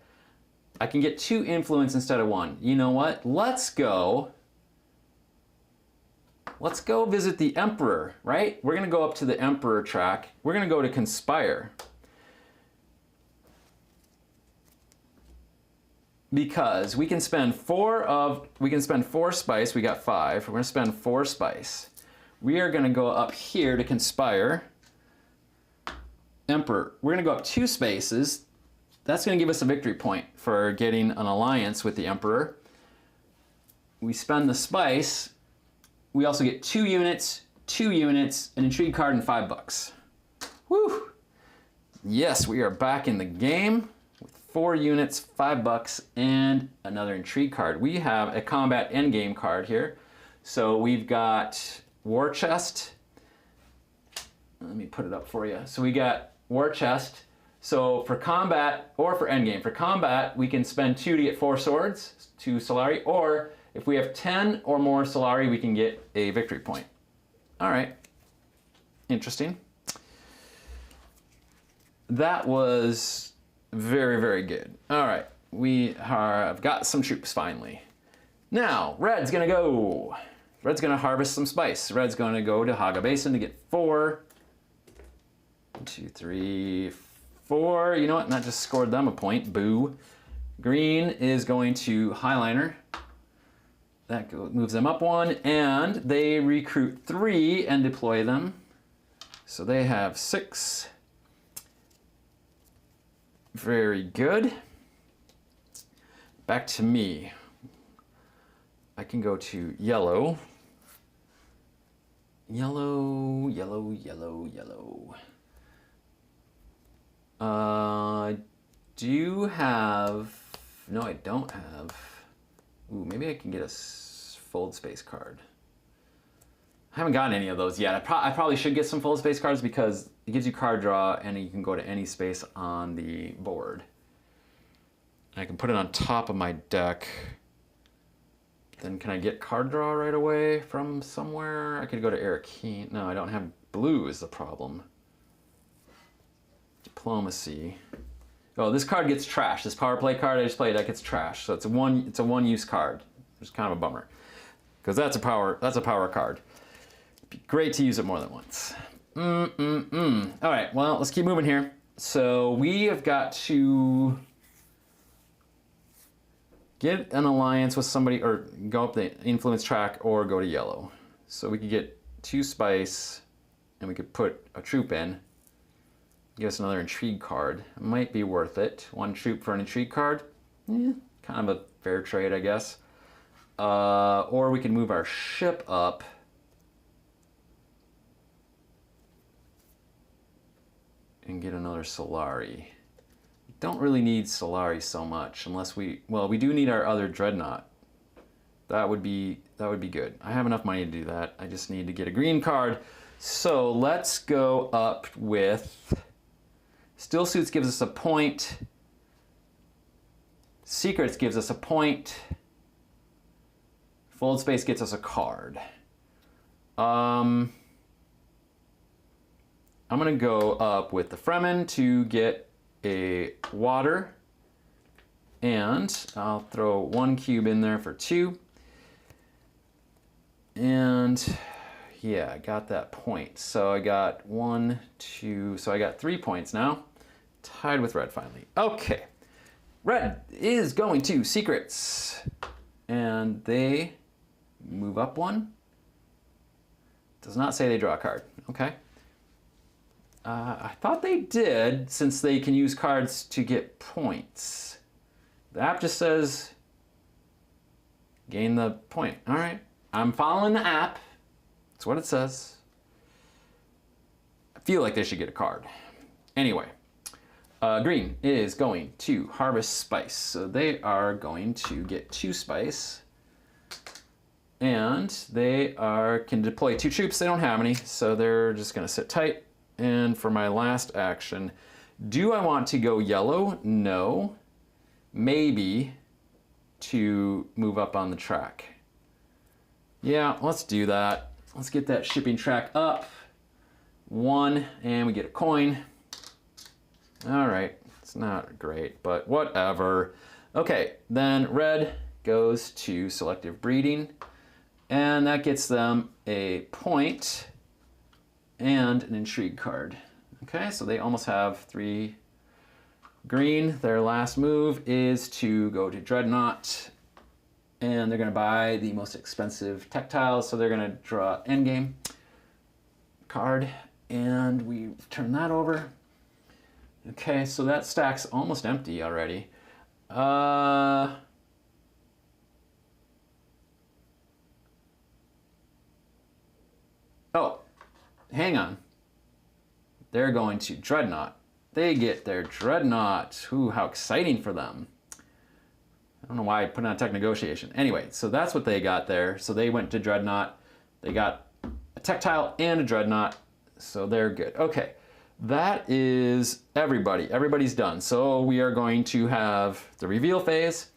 I can get 2 influence instead of 1. You know what? Let's go visit the Emperor, right? We're gonna go up to the Emperor track. We're gonna go to Conspire. Because we can spend 4 spice. We got 5. We're gonna spend 4 spice. We are gonna go up here to Conspire. Emperor. We're gonna go up 2 spaces. That's gonna give us a victory point for getting an alliance with the Emperor. We spend the spice. We also get 2 units, an intrigue card, and $5. Woo! Yes, we are back in the game. 4 units, $5, and another intrigue card. We have a combat endgame card here. So we've got War Chest. Let me put it up for you. So we got War Chest. So for combat or for endgame, for combat, we can spend 2 to get 4 swords, 2 Solari, or if we have 10 or more Solari, we can get a victory point. All right, interesting. That was very, very good. All right, I've got some troops finally. Now, Red's gonna go. Red's gonna harvest some spice. Red's gonna go to Haga Basin to get 4. 1, 2, 3, 4. You know what? That just scored them a point. Boo. Green is going to Highliner. That moves them up 1, and they recruit 3 and deploy them. So they have 6. Very good. Back to me. I can go to yellow. Yellow, yellow, yellow, yellow. Do you have... No, I don't have... Ooh, maybe I can get a fold space card. I haven't gotten any of those yet. I probably should get some fold space cards because it gives you card draw and you can go to any space on the board. I can put it on top of my deck. Then can I get card draw right away from somewhere? I could go to Arakeen. No, I don't have blue is the problem. Diplomacy. Oh, this card gets trashed. This power play card I just played, that gets trashed. So it's a one use card. It's kind of a bummer. Because that's a power card. It'd be great to use it more than once. All right, well, let's keep moving here. So we have got to Get an alliance with somebody, or go up the influence track, or go to yellow. So we could get 2 spice, and we could put a troop in. Give us another intrigue card. It might be worth it. 1 troop for an intrigue card. Kind of a fair trade, I guess. Or we can move our ship up. And get another Solari. Don't really need Solari so much unless we do need our other Dreadnought. That would be good. I have enough money to do that. I just need to get a green card. So let's go up with Still Suits gives us a point. Secrets gives us a point. Fold Space gets us a card. I'm gonna go up with the Fremen to get a water, and I'll throw 1 cube in there for 2. And yeah, I got that point. So I got 1, 2, so I got 3 points now. Tied with red finally. Okay, red is going to secrets, and they move up 1. Does not say they draw a card. Okay. I thought they did, since they can use cards to get points. The app just says gain the point. All right, I'm following the app. That's what it says. I feel like they should get a card. Anyway, green is going to harvest spice. So they are going to get 2 spice. And they can deploy 2 troops. They don't have any, so they're just gonna sit tight. And for my last action, do I want to go yellow? No. Maybe to move up on the track. Yeah, let's do that. Let's get that shipping track up. 1, and we get a coin. All right, it's not great, but whatever. Okay, then red goes to selective breeding, and that gets them a point and an intrigue card. Okay, so they almost have 3 green. Their last move is to go to Dreadnought, and they're gonna buy the most expensive tech tiles, so they're gonna draw endgame card, and we turn that over. Okay, so that stack's almost empty already. Oh, hang on. They're going to Dreadnought. They get their Dreadnought. Ooh, how exciting for them. I don't know why I put on a tech negotiation. Anyway, so that's what they got there. So they went to Dreadnought. They got a tech tile and a Dreadnought. So they're good. Okay, that is everybody. Everybody's done. So we are going to have the reveal phase.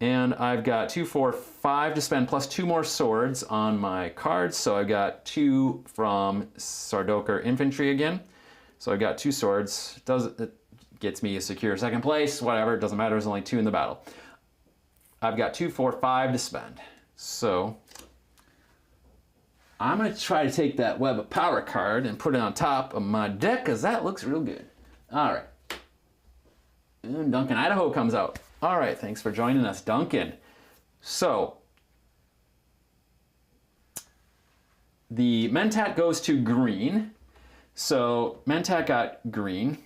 And I've got 2, 4, 5 to spend, plus 2 more swords on my cards. So I've got 2 from Sardaukar Infantry again. So I've got 2 swords. It gets me a secure 2nd place, whatever, it doesn't matter, there's only 2 in the battle. I've got 2, 4, 5 to spend. So I'm gonna try to take that Web of Power card and put it on top of my deck, because that looks real good. All right. And Duncan, Idaho comes out. All right, thanks for joining us, Duncan. So, the Mentat goes to green. So, Mentat got green.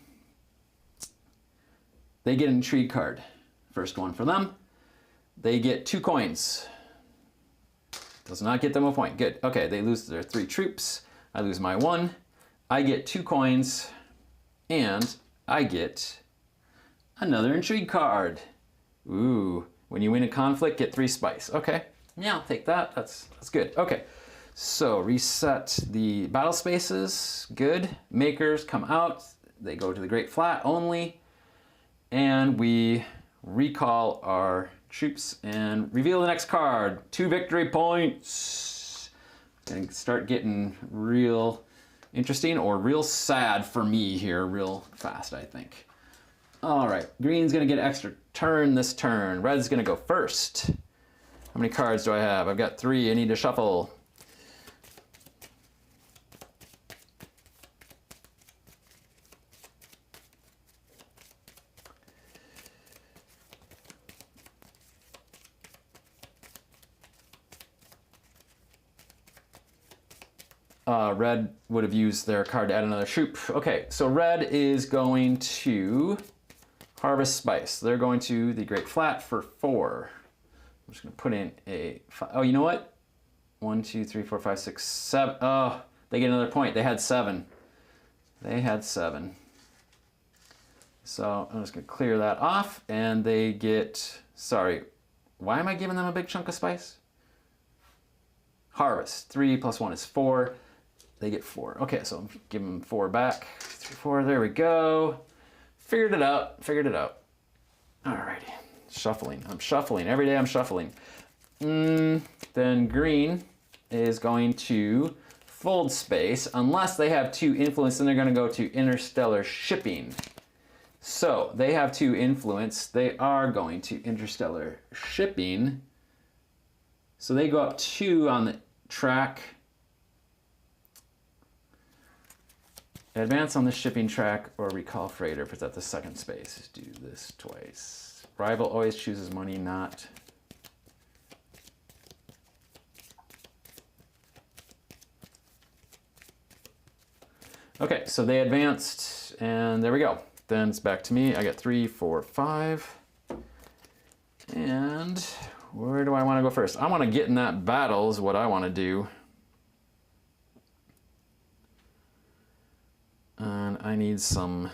They get an intrigue card. First one for them. They get 2 coins. Does not get them a point. Good. Okay, they lose their 3 troops. I lose my 1. I get 2 coins. And I get another intrigue card. Ooh, when you win a conflict, get 3 spice. Okay, yeah, I'll take that. That's good. Okay, so reset the battle spaces. Good. Makers come out. They go to the Great Flat only. And we recall our troops and reveal the next card. 2 victory points. Gonna start getting real interesting or real sad for me here real fast, I think. All right, green's gonna get an extra turn this turn. Red's gonna go first. How many cards do I have? I've got 3, I need to shuffle. red would have used their card to add another troop. Okay, so red is going to harvest spice. They're going to the Great Flat for 4. I'm just gonna put in a 5. Oh, you know what? 1, 2, 3, 4, 5, 6, 7. Oh, they get another point. They had 7. They had 7. So I'm just gonna clear that off, and they get, sorry, why am I giving them a big chunk of spice? Harvest, 3 plus 1 is 4. They get 4. Okay, so I'm giving them 4 back. 3, 4, there we go. Figured it out, Alrighty, shuffling, I'm shuffling, every day I'm shuffling. Then green is going to fold space, unless they have 2 influence, then they're gonna go to interstellar shipping. So they have 2 influence, they are going to interstellar shipping. So they go up 2 on the track. Advance on the shipping track or recall freighter if it's at the second space. Do this twice. Rival always chooses money, not. Okay, so they advanced, and there we go. Then it's back to me. I got 3, 4, 5. And where do I want to go first? I want to get in that battle is what I want to do. And I need some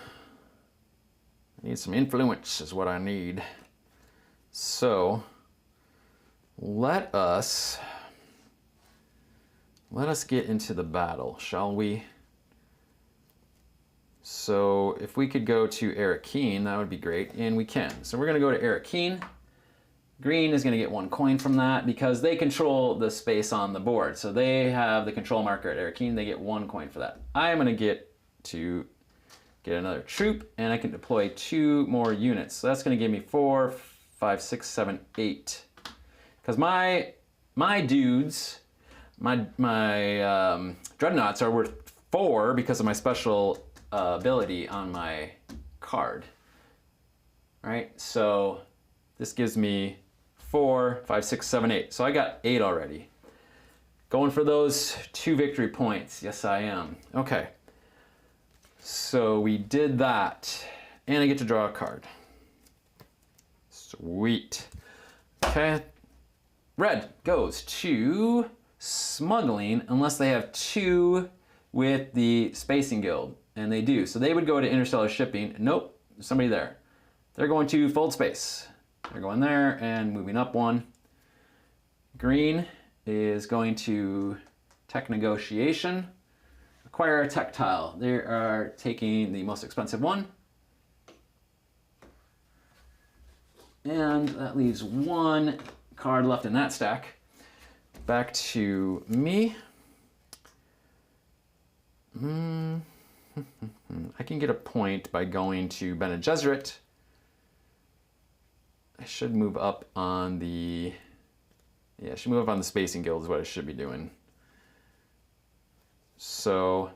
influence is what I need. So let us get into the battle, shall we? So if we could go to Arakeen, that would be great, and we can. So we're gonna go to Arakeen. Green is gonna get 1 coin from that because they control the space on the board. So they have the control marker at Arakeen, they get 1 coin for that. I'm gonna get another troop, and I can deploy 2 more units. So that's gonna give me 4, 5, 6, 7, 8. Because my dudes, my dreadnoughts are worth 4 because of my special ability on my card. Right? So this gives me 4, 5, 6, 7, 8. So I got 8 already. Going for those 2 victory points. Yes, I am. Okay. So we did that, and I get to draw a card. Sweet. Okay. Red goes to smuggling unless they have 2 with the spacing guild, and they do. So they would go to interstellar shipping. Nope, there's somebody there. They're going to fold space. They're going there and moving up 1. Green is going to tech negotiation. Acquire a tech tile. They are taking the most expensive one. And that leaves 1 card left in that stack. Back to me. I can get a point by going to Bene Gesserit. I should move up on the... Yeah, I should move up on the Spacing Guild is what I should be doing. So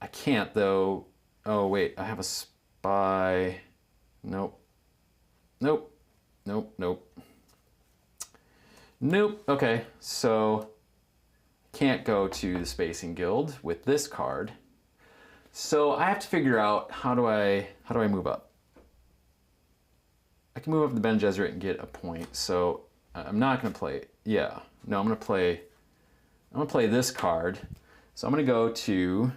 I can't though. Oh wait, I have a spy. Nope. Nope. Nope. Nope. Nope. Okay, so can't go to the Spacing Guild with this card. So I have to figure out how do I move up. I can move up to Bene Gesserit and get a point. So I'm not gonna play. Yeah. No, I'm gonna play this card. So I'm gonna go to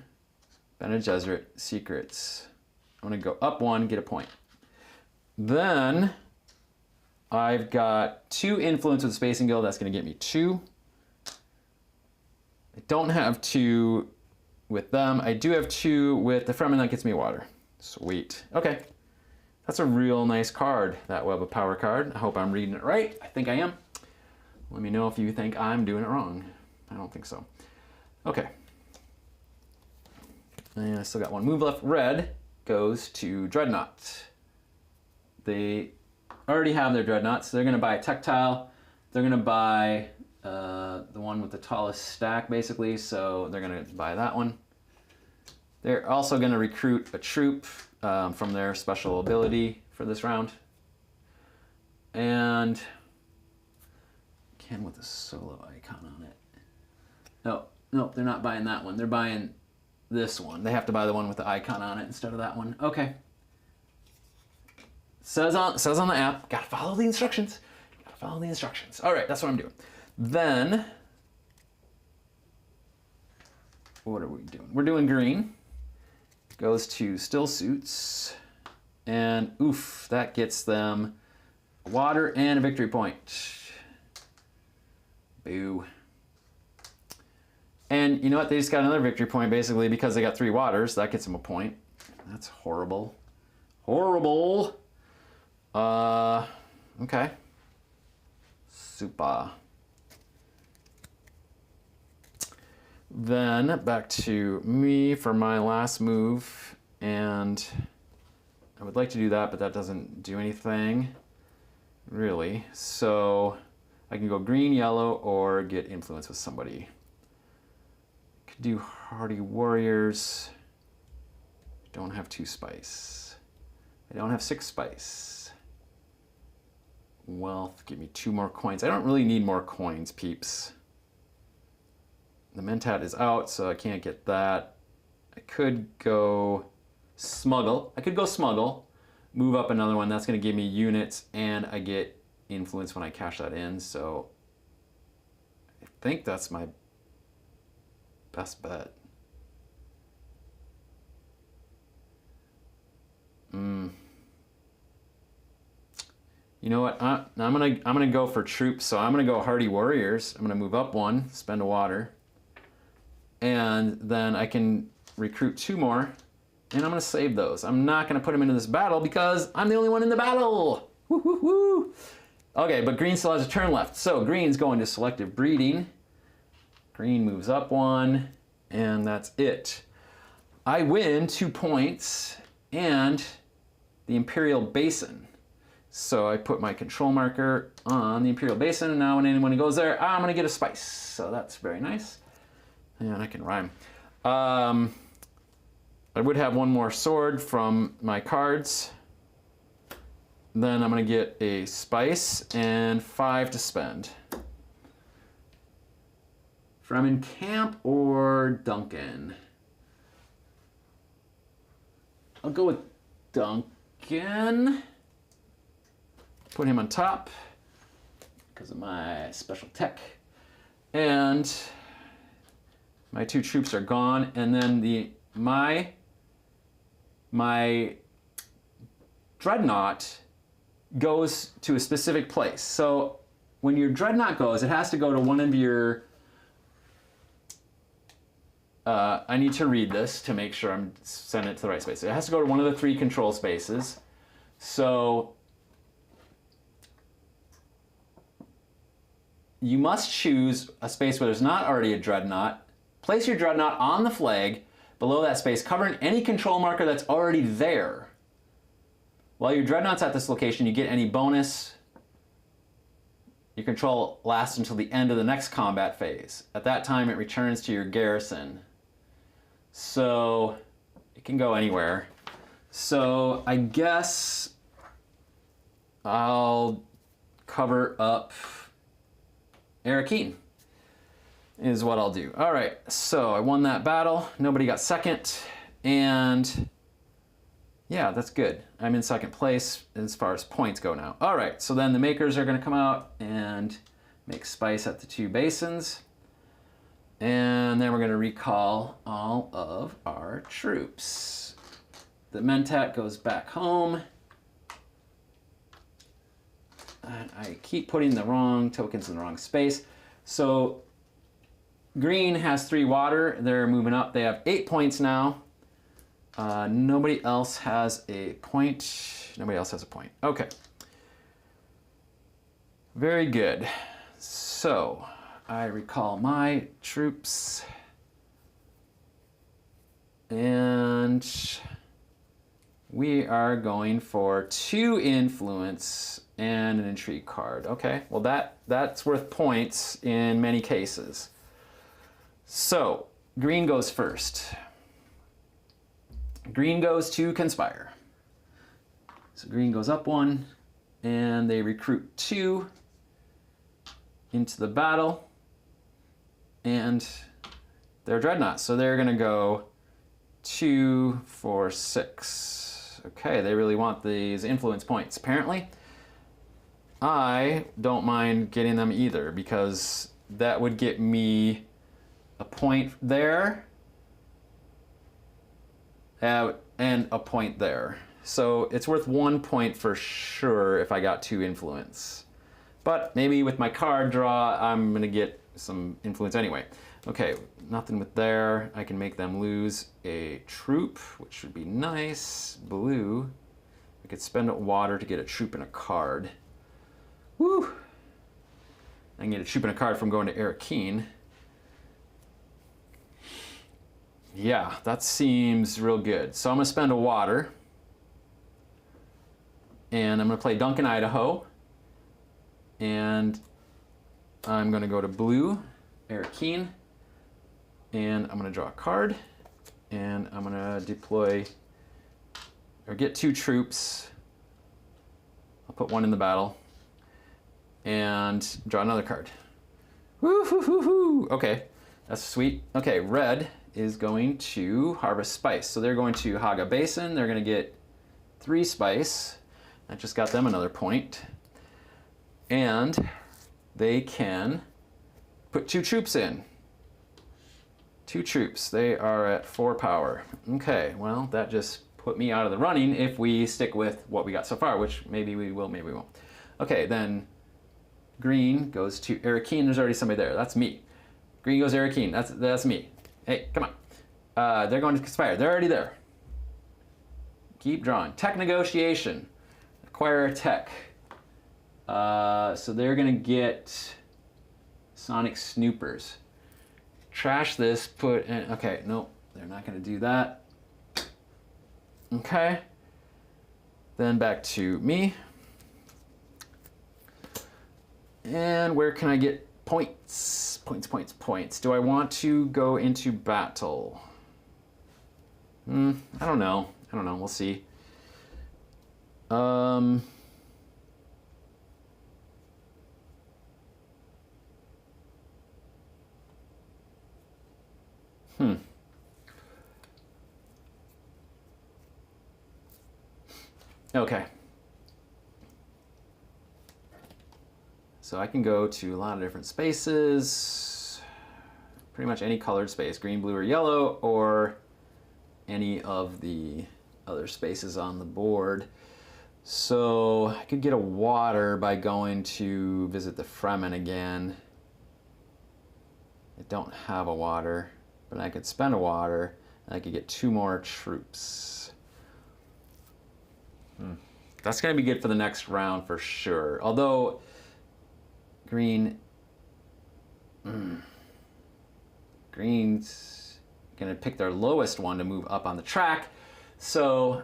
Bene Gesserit Secrets. I'm gonna go up 1, get a point. Then I've got 2 influence with the Spacing Guild. That's gonna get me 2. I don't have 2 with them. I do have 2 with the Fremen. That gets me water. Sweet. Okay. That's a real nice card, that Web of Power card. I hope I'm reading it right. I think I am. Let me know if you think I'm doing it wrong. I don't think so. Okay. And I still got 1 move left. Red goes to Dreadnought. They already have their Dreadnought, so they're going to buy a tech tile. They're going to buy the one with the tallest stack, basically, so they're going to buy that one. They're also going to recruit a troop from their special ability for this round. And can with a solo icon on it. No, nope, they're not buying that one. They're buying this one. They have to buy the one with the icon on it instead of that one. Okay. Says on the app, gotta follow the instructions. Gotta follow the instructions. All right, that's what I'm doing. Then, what are we doing? We're doing green. Goes to still suits. And oof, that gets them water and a victory point. Boo. And you know what? They just got another victory point basically because they got 3 waters. That gets them a point. That's horrible. Horrible. Okay. Super. Then back to me for my last move, and I would like to do that, but that doesn't do anything really. So I can go green, yellow, or get influence with somebody. Could do hardy warriors. Don't have 2 spice. I don't have 6 spice. Wealth, give me 2 more coins. I don't really need more coins, peeps. The Mentat is out, so I can't get that. I could go smuggle. Move up another one. That's going to give me units, and I get influence when I cash that in. So I think that's my best bet. You know what? I'm gonna go for troops. So I'm gonna go hardy warriors. I'm gonna move up 1, spend a water, and then I can recruit 2 more, and I'm gonna save those. I'm not gonna put them into this battle because I'm the only one in the battle. Woo-hoo-hoo. Okay, but green still has a turn left. So green's going to selective breeding. Green moves up 1, and that's it. I win 2 points and the Imperial Basin. So I put my control marker on the Imperial Basin, and now when anyone goes there, I'm gonna get a spice. So that's very nice. And I can rhyme. I would have 1 more sword from my cards. Then I'm gonna get a spice and 5 to spend. Fremen Camp or Duncan? I'll go with Duncan. Put him on top because of my special tech. And my 2 troops are gone, and then my dreadnought goes to a specific place. So when your dreadnought goes, it has to go to one of your I need to read this to make sure I'm sending it to the right space. It has to go to one of the 3 control spaces. So you must choose a space where there's not already a dreadnought. Place your dreadnought on the flag below that space, covering any control marker that's already there. While your dreadnought's at this location, you get any bonus. Your control lasts until the end of the next combat phase. At that time, it returns to your garrison. So it can go anywhere. So I guess I'll cover up Arakeen is what I'll do. All right, so I won that battle. Nobody got second, and yeah, that's good. I'm in second place as far as points go now. All right, so then the makers are gonna come out and make spice at the 2 basins, and then we're gonna recall all of our troops. The Mentat goes back home. And I keep putting the wrong tokens in the wrong space. So green has 3 water. They're moving up. They have 8 points now. Nobody else has a point. Nobody else has a point. Okay. Very good. So I recall my troops. And we are going for 2 influence and an intrigue card. Okay, well that's worth points in many cases. So green goes first. Green goes to conspire. So green goes up 1, and they recruit 2 into the battle, and They're dreadnoughts, so they're gonna go 2, 4, 6. Okay, they really want these influence points, apparently. I don't mind getting them either, because that would get me a point there and a point there. So it's worth 1 point for sure if I got 2 influence. But maybe with my card draw, I'm gonna get some influence anyway. Okay, nothing with there. I can make them lose a troop, which would be nice. Blue. I could spend water to get a troop and a card. Woo! I can get a troop and a card from going to Arakeen. Yeah, that seems real good. So I'm gonna spend a water. And I'm gonna play Duncan, Idaho. And I'm gonna go to blue, Arakeen. And I'm gonna draw a card. And I'm gonna deploy, or get 2 troops. I'll put 1 in the battle. And draw another card. Woo hoo hoo hoo! Okay, that's sweet. Okay, red is going to harvest spice. So they're going to Haga Basin. They're gonna get 3 spice. I just got them another point. And they can put 2 troops in. 2 troops. They are at 4 power. Okay, well, that just put me out of the running if we stick with what we got so far, which maybe we will, maybe we won't. Okay, then green goes to Arakeen. There's already somebody there. That's me. Green goes Arakeen. That's me. Hey, come on. They're going to conspire. They're already there. Keep drawing. Tech negotiation. Acquire a tech. So they're gonna get Sonic Snoopers. Trash this, put in, okay, nope, they're not gonna do that. Okay. Then back to me. And where can I get points? Points, points, points. Do I want to go into battle? I don't know. We'll see. Okay. So I can go to a lot of different spaces. Pretty much any colored space, green, blue, or yellow, or any of the other spaces on the board. So I could get a water by going to visit the Fremen again. I don't have a water, but I could spend a water and I could get 2 more troops. That's gonna be good for the next round for sure. Although green's gonna pick their lowest one to move up on the track, so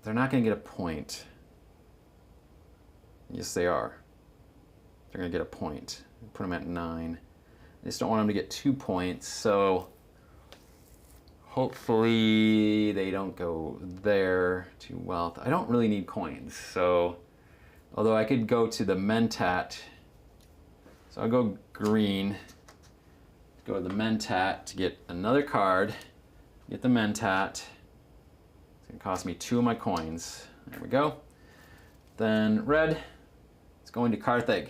they're not gonna get a point. Yes, they are. They're gonna get a point. Put them at 9. I just don't want them to get 2 points, so hopefully they don't go there to wealth. I don't really need coins, so although I could go to the Mentat. So I'll go green, go to the Mentat to get another card, get the Mentat. It's gonna cost me 2 of my coins. There we go. Then red, it's going to Carthage.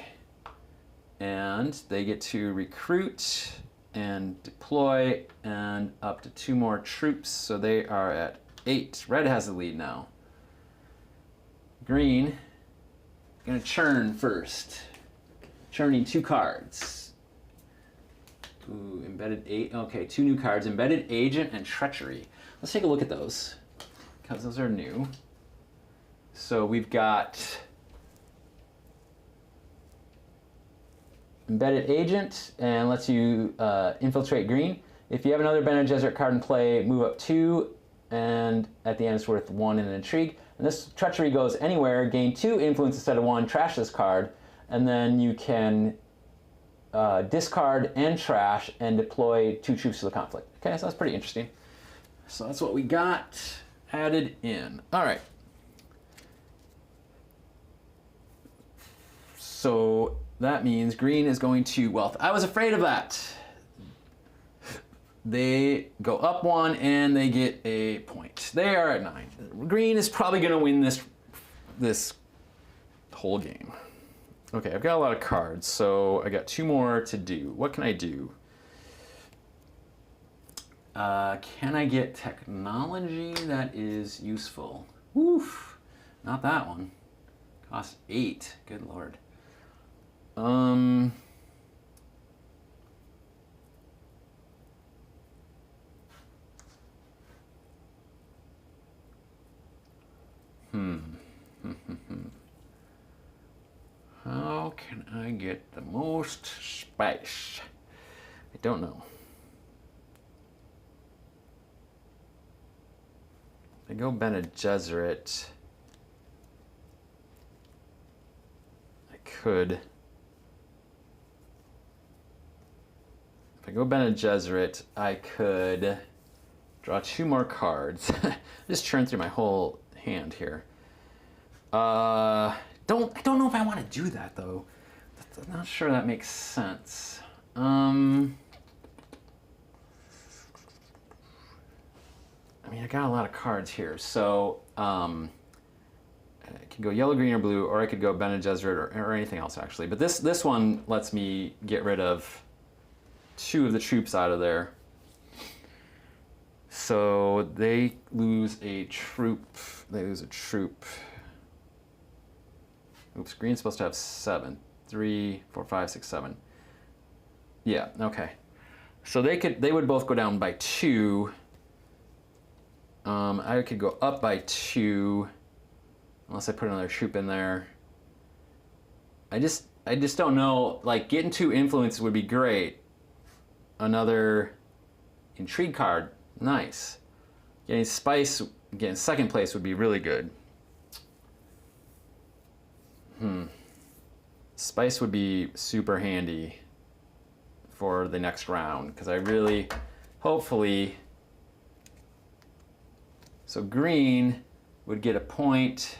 And they get to recruit and deploy and up to 2 more troops, so they are at 8. Red has the lead now. Green, gonna churn first. Churning 2 cards. Ooh, embedded 8, okay, 2 new cards, Embedded Agent and Treachery. Let's take a look at those, because those are new. So we've got Embedded Agent, and lets you infiltrate green. If you have another Bene Gesserit card in play, move up 2, and at the end it's worth 1 in an intrigue. And this Treachery goes anywhere, gain 2 influence instead of 1, trash this card, and then you can discard and trash and deploy 2 troops to the conflict. Okay, so that's pretty interesting. So that's what we got added in. All right. So that means green is going to wealth. I was afraid of that. they go up 1 and they get a point. They are at 9. Green is probably going to win this whole game. Okay, I've got a lot of cards, so I got 2 more to do. What can I do? Can I get technology that is useful? Oof, not that one. Cost 8, good lord. How can I get the most spice? I don't know. If I go Bene Gesserit, I could. If I go Bene Gesserit, I could draw 2 more cards. Just churn through my whole hand here. I don't know if I want to do that though. I'm not sure that makes sense. I mean, I got a lot of cards here, so I could go yellow, green, or blue, or I could go Bene Gesserit or anything else actually. But this one lets me get rid of 2 of the troops out of there. So they lose a troop. They lose a troop. Oops, green's supposed to have 7. 3, 4, 5, 6, 7. Yeah, okay. So they would both go down by 2. I could go up by 2, unless I put another troop in there. I just don't know. Like, getting 2 influence would be great. Another intrigue card, nice. Getting spice, getting 2nd place would be really good. Spice would be super handy for the next round, because I really, hopefully, so green would get a point.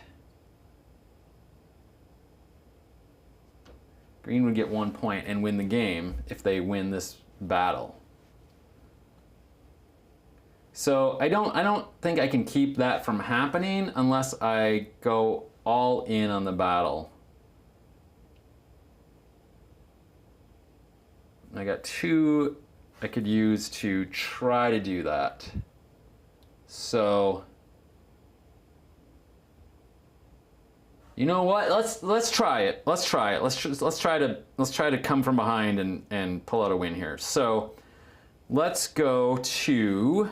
Green would get 1 point and win the game if they win this battle. So I don't think I can keep that from happening unless I go all in on the battle. I got 2 I could use to try to do that. So, you know what? Let's try it. Let's try it. Let's try to come from behind and pull out a win here. So, let's go to.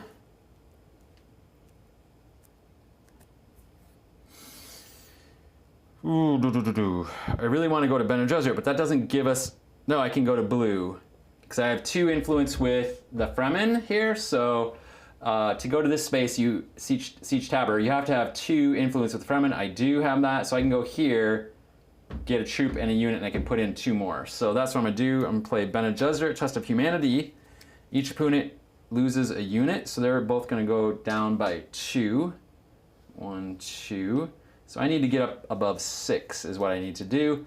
I really want to go to Bene Gesserit, but that doesn't give us. No, I can go to blue because I have 2 influence with the Fremen here. So to go to this space, you Siege Tabor, you have to have 2 influence with the Fremen. I do have that, so I can go here, get a troop and a unit, and I can put in 2 more. So that's what I'm gonna do. I'm gonna play Bene Gesserit, Test of Humanity. Each opponent loses a unit, so they're both gonna go down by 2. 1, 2. So I need to get up above 6 is what I need to do.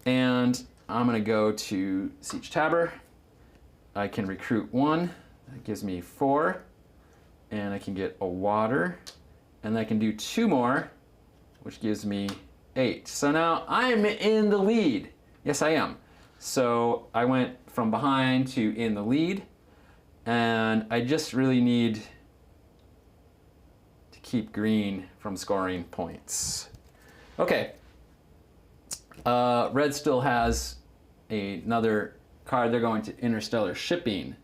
And I'm gonna go to Siege Tabor. I can recruit 1, that gives me 4. And I can get a water. And I can do 2 more, which gives me 8. So now I'm in the lead. Yes, I am. So I went from behind to in the lead. And I just really need keep green from scoring points. Okay. Red still has another card. They're going to interstellar shipping.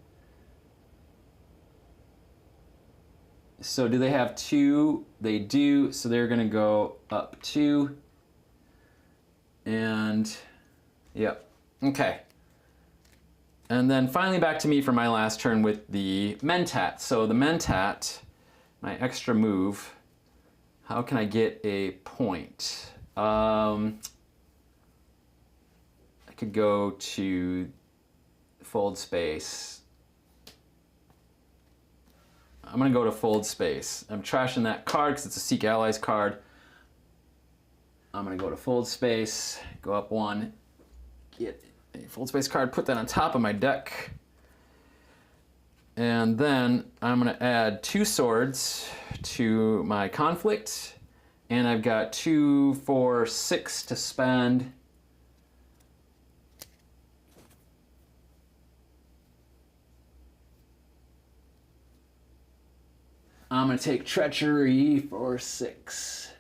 So do they have 2? They do. So they're going to go up 2. And yep. Okay. And then finally back to me for my last turn with the Mentat. So the Mentat, my extra move, how can I get a point? I could go to fold space. I'm gonna go to fold space. I'm trashing that card because it's a Seek Allies card. I'm gonna go to fold space, go up 1, get a fold space card, put that on top of my deck. And then I'm gonna add 2 swords to my conflict. And I've got 2, 4, 6 to spend. I'm gonna take treachery for 6.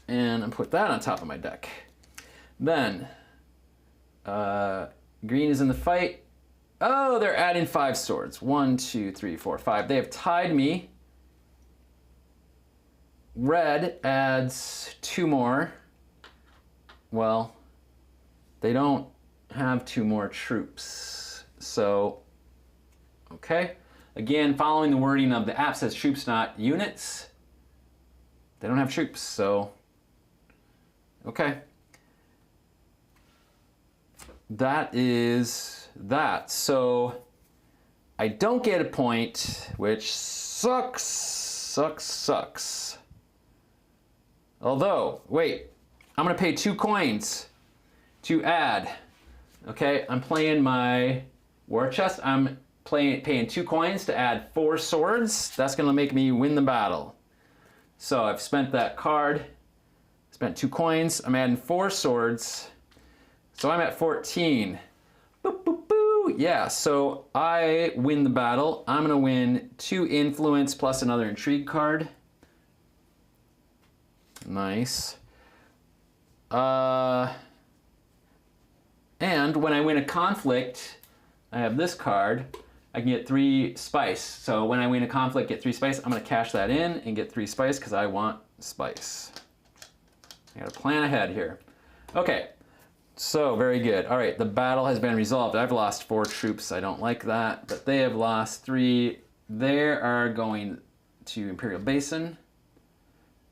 And I'm put that on top of my deck. Then, green is in the fight. Oh, they're adding 5 swords. 1, 2, 3, 4, 5. They have tied me. Red adds 2 more. Well, they don't have 2 more troops. So, okay. Again, following the wording of the app says troops, not units. They don't have troops, so okay. That is that. So I don't get a point, which sucks, sucks. Although, wait, I'm gonna pay 2 coins to add. Okay, I'm playing my war chest. I'm paying 2 coins to add 4 swords. That's gonna make me win the battle. So I've spent that card, spent 2 coins. I'm adding 4 swords. So I'm at 14. Boop, boop, boo. Yeah, so I win the battle. I'm gonna win 2 influence plus another intrigue card. Nice. And when I win a conflict, I have this card. I can get 3 spice. So when I win a conflict, get 3 spice. I'm gonna cash that in and get 3 spice because I want spice. I gotta plan ahead here. Okay, so very good. All right, the battle has been resolved. I've lost 4 troops. I don't like that, but they have lost 3. They are going to Imperial Basin,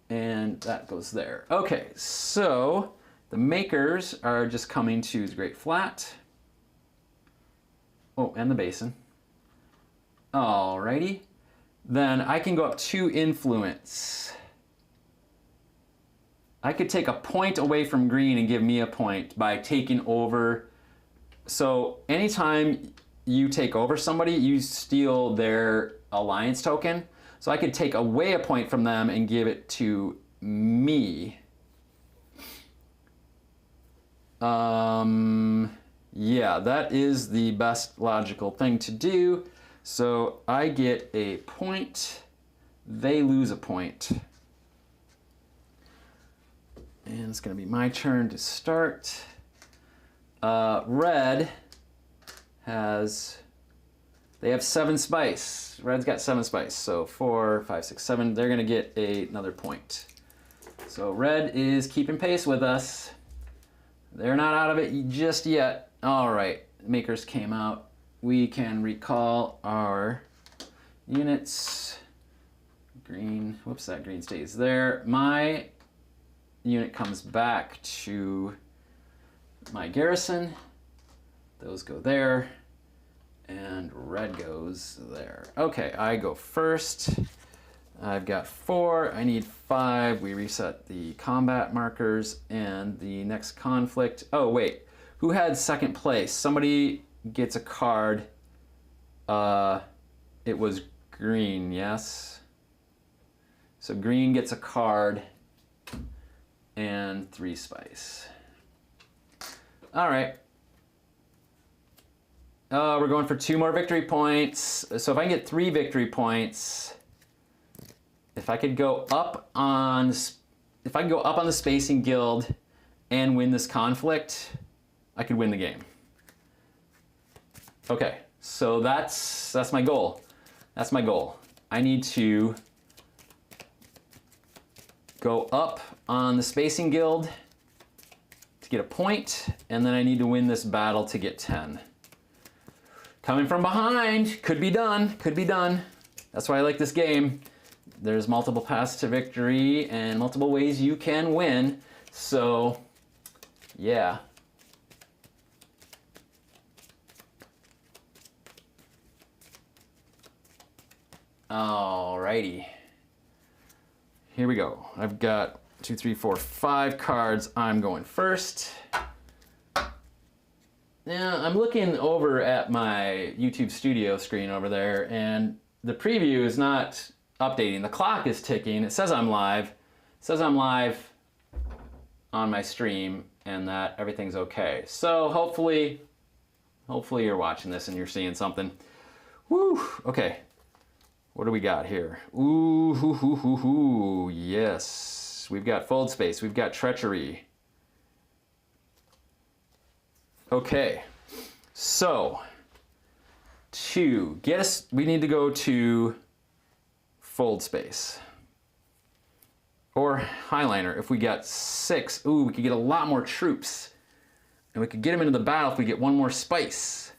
and that goes there. Okay, so the makers are just coming to the Great Flat. Oh, and the basin. Alrighty. Then I can go up 2 influence. I could take a point away from green and give me a point by taking over. So anytime you take over somebody, you steal their alliance token. So I could take away a point from them and give it to me. Yeah, that is the best logical thing to do. So I get a point, they lose a point. And it's gonna be my turn to start. Red they have 7 spice. Red's got 7 spice, so 4, 5, 6, 7. They're gonna get another point. So red is keeping pace with us. They're not out of it just yet. All right, makers came out. We can recall our units. Green, whoops, that green stays there. My unit comes back to my garrison. Those go there, and red goes there. Okay, I go first. I've got 4, I need 5. We reset the combat markers and the next conflict. Oh wait, who had second place? Somebody gets a card. It was green, yes? So green gets a card and 3 spice. All right. We're going for 2 more victory points. So if I can get 3 victory points, if I could go up on the Spacing Guild and win this conflict, I could win the game. Okay, so that's my goal. That's my goal. I need to go up on the Spacing Guild to get a point, and then I need to win this battle to get 10. Coming from behind, could be done, could be done. That's why I like this game. There's multiple paths to victory and multiple ways you can win. So, yeah. Alrighty. Here we go. I've got 2, 3, 4, 5 cards. I'm going first. Yeah, I'm looking over at my YouTube studio screen over there, and the preview is not updating. The clock is ticking. It says I'm live. It says I'm live on my stream and that everything's okay. So hopefully you're watching this and you're seeing something. Woo, okay. What do we got here? Ooh, hoo, hoo, hoo, hoo. Yes. We've got fold space. We've got treachery. Okay. So, to get us, we need to go to fold space. Or highliner. If we got 6, ooh, we could get a lot more troops. And we could get them into the battle if we get one more spice.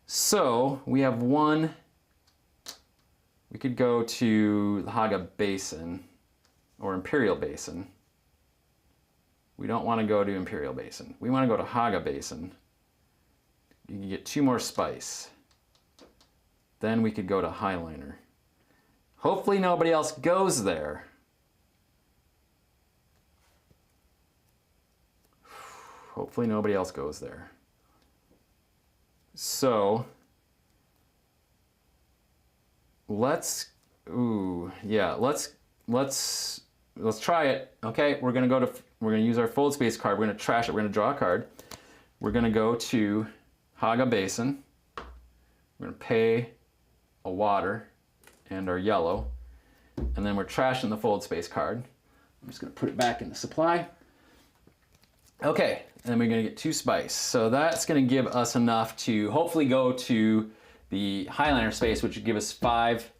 So, we have one. We could go to the Haga Basin or Imperial Basin. We don't want to go to Imperial Basin. We want to go to Haga Basin. You can get 2 more spice. Then we could go to highliner. Hopefully nobody else goes there. Hopefully nobody else goes there. So let's try it. Okay, we're gonna use our fold space card. We're gonna trash it. We're gonna draw a card. We're gonna go to Haga Basin. We're gonna pay a water and our yellow, and then we're trashing the fold space card. I'm just gonna put it back in the supply. Okay, and then we're gonna get 2 spice. So that's gonna give us enough to hopefully go to the highliner space, which would give us 5,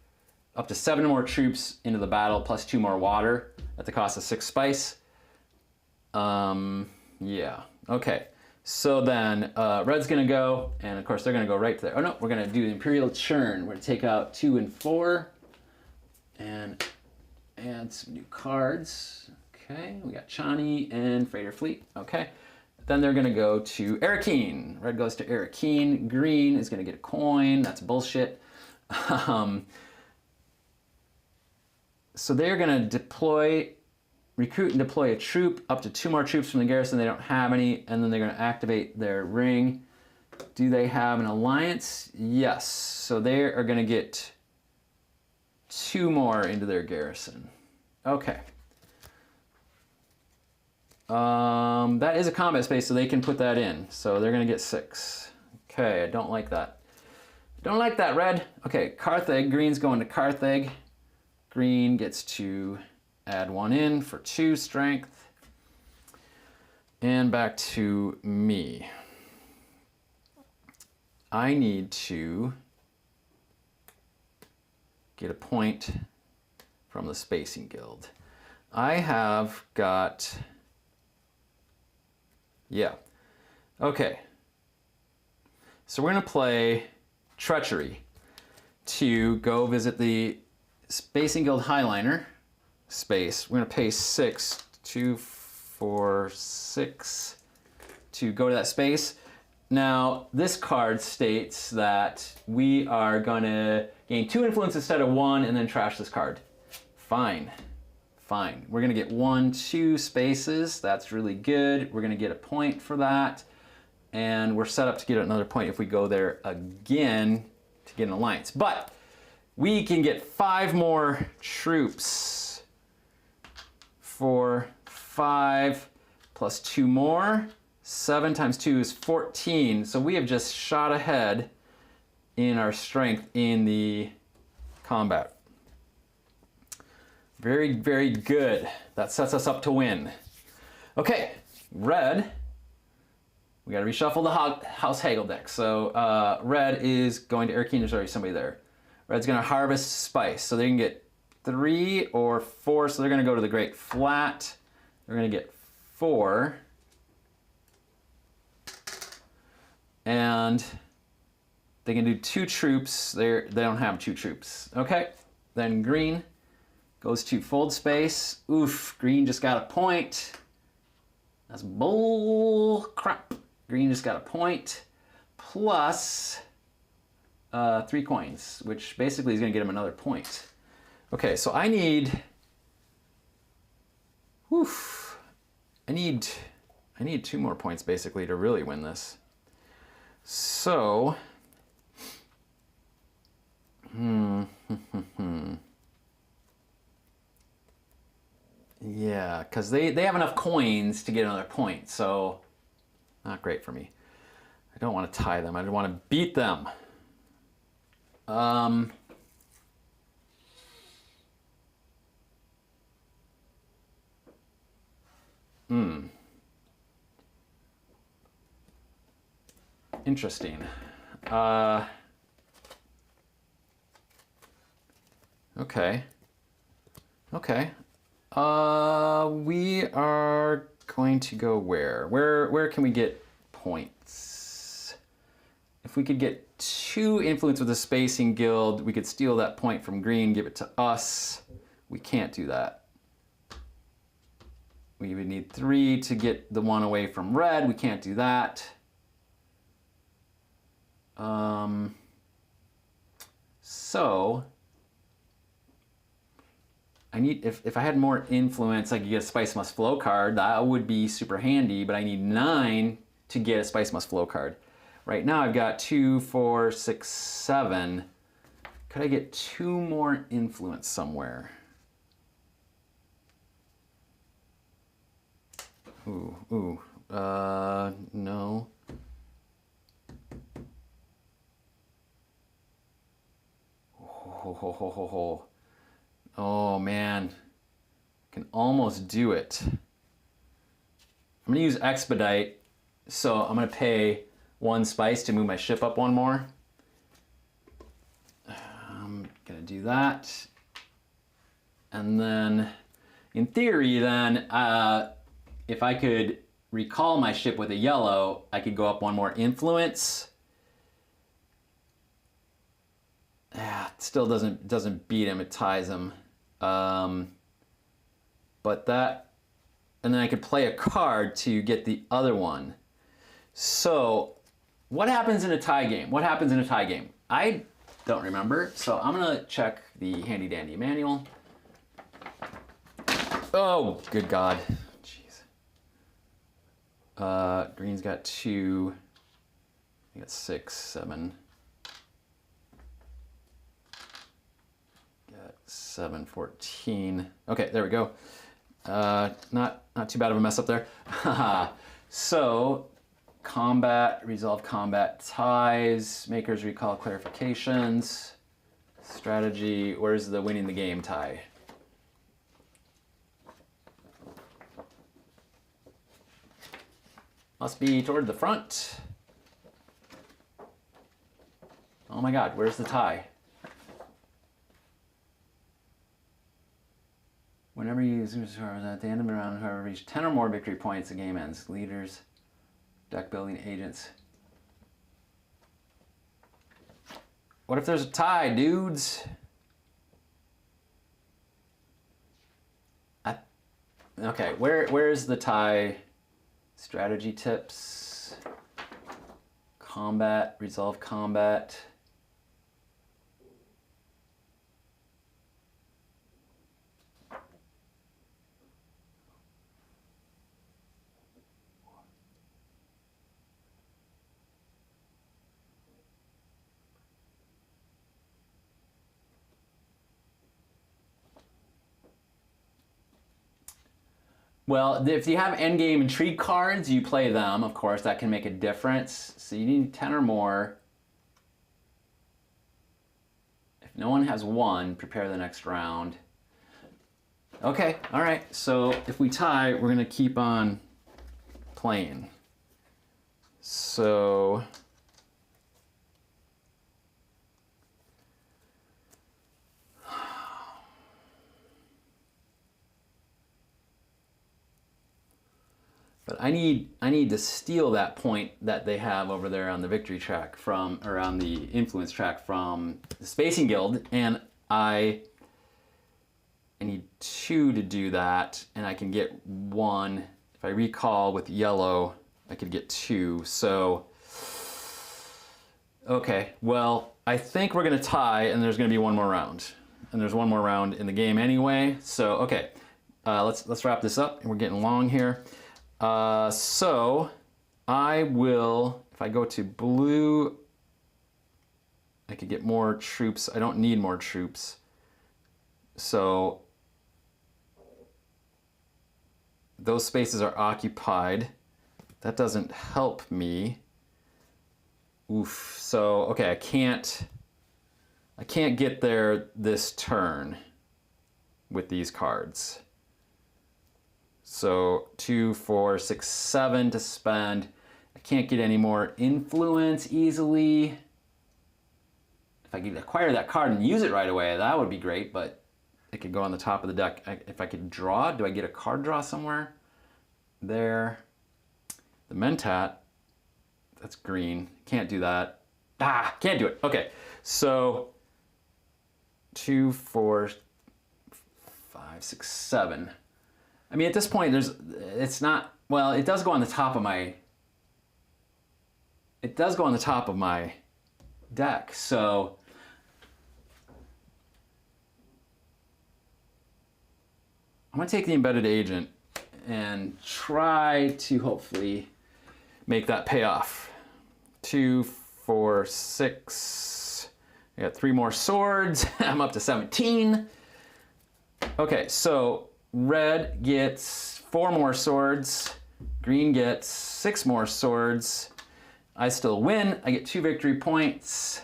up to 7 more troops into the battle, plus 2 more water at the cost of 6 spice. Yeah, okay. So then red's gonna go, and of course they're gonna go right to there. Oh no, we're gonna do the Imperial Churn. We're gonna take out 2 and 4, and add some new cards. Okay, we got Chani and Freighter Fleet. Okay, then they're gonna go to Arakeen. Red goes to Arakeen. Green is gonna get a coin. That's bullshit. So they're gonna recruit and deploy a troop, up to 2 more troops from the garrison. They don't have any, and then they're gonna activate their ring. Do they have an alliance? Yes, so they are gonna get 2 more into their garrison. Okay. That is a combat space, so they can put that in. So they're gonna get 6. Okay, I don't like that. Don't like that, red. Okay, Carthage, green's going to Carthage. Green gets to add 1 in for 2 strength. And back to me. I need to get a point from the Spacing Guild. I have got, yeah, okay. So we're gonna play Treachery to go visit the Spacing Guild highliner space. We're gonna pay 6, 2, 4, 6 to go to that space. Now, this card states that we are gonna gain 2 influence instead of 1 and then trash this card. Fine, fine. We're gonna get 1, 2 spaces. That's really good. We're gonna get a point for that. And we're set up to get another point if we go there again to get an alliance. But we can get 5 more troops for 5 plus 2 more. 7 times 2 is 14. So we have just shot ahead in our strength in the combat. Very, very good. That sets us up to win. Okay, red. We gotta reshuffle the House Hagel deck. So red is going to Arakeen. There's already somebody there. Red's gonna harvest spice. So they can get 3 or 4. So they're gonna go to the Great Flat. They're gonna get 4. And they can do 2 troops. They don't have 2 troops. Okay, then green goes to fold space. Oof, green just got a point. That's bull crap. Green just got a point plus 3 coins, which basically is gonna get him another point. Okay, so I need, I need 2 more points basically to really win this. So, yeah, because they have enough coins to get another point, so not great for me. I don't want to tie them. I just want to beat them. Interesting. Okay. Okay. We are going to go where? Where can we get points? If we could get 2 influence with the spacing guild, we could steal that point from green, give it to us. We can't do that. We would need 3 to get the 1 away from red. We can't do that. So I need, if I had more influence, I could get a Spice Must Flow card. That would be super handy, but I need 9 to get a Spice Must Flow card. Right now I've got 2, 4, 6, 7. Could I get 2 more influence somewhere? No. Oh man, can almost do it. I'm gonna use Expedite, so I'm gonna pay 1 spice to move my ship up 1 more. I'm gonna do that. And then, in theory then, if I could recall my ship with a yellow, I could go up 1 more influence. It still doesn't beat him, it ties him. But that, and then I could play a card to get the other one. So, what happens in a tie game? What happens in a tie game? I don't remember, so I'm gonna check the handy dandy manual. Oh, good God. Jeez. Green's got 2. I got 6, 7. 7, 14. Okay, there we go. Not too bad of a mess up there. So, combat, resolve combat ties, makers recall clarifications, strategy, where's the winning the game tie? Must be toward the front. Oh my God, where's the tie? Whenever you use at the end of the round, whoever reached 10 or more victory points, the game ends. Leaders, deck building agents. What if there's a tie, dudes? Okay, where's the tie? Strategy tips, combat, resolve combat. Well, if you have endgame intrigue cards, you play them, of course, that can make a difference. So you need 10 or more. If no one has 1, prepare the next round. Okay, all right, so if we tie, we're gonna keep on playing. So, but I need to steal that point that they have over there on the victory track from, or on the influence track from the Spacing Guild, and I need 2 to do that, and I can get 1. If I recall with yellow, I could get 2. So, okay, well, I think we're gonna tie, and there's gonna be 1 more round, and there's 1 more round in the game anyway. So, okay, let's wrap this up, and we're getting long here. So I will If I go to blue, I could get more troops. I don't need more troops. So those spaces are occupied. That doesn't help me. Oof. So, okay, I can't get there this turn with these cards. So 2, 4, 6, 7 to spend. I can't get any more influence easily. If I could acquire that card and use it right away, that would be great, but it could go on the top of the deck. If I could draw, do I get a card draw somewhere? There. The Mentat, that's green. Can't do that. Ah, can't do it. Okay, so 2, 4, 5, 6, 7. I mean, at this point, it's not, well, it does go on the top of my, deck, so I'm gonna take the Embedded Agent and try to hopefully make that pay off. 2, 4, 6. I got 3 more swords. I'm up to 17. Okay, so red gets 4 more swords. Green gets 6 more swords. I still win. I get 2 victory points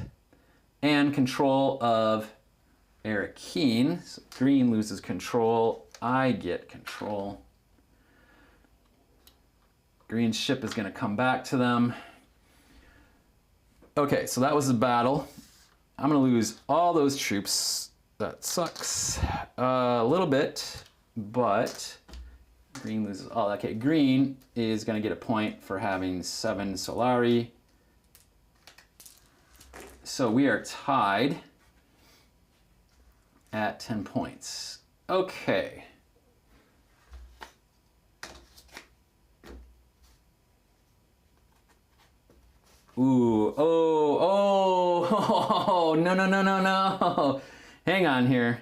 and control of Arakeen. So green loses control. I get control. Green's ship is going to come back to them. Okay, so that was the battle. I'm going to lose all those troops. That sucks a little bit, but green loses all. Okay, green is going to get a point for having 7 Solari. So we are tied at 10 points. Okay. Ooh, oh, no. Hang on here.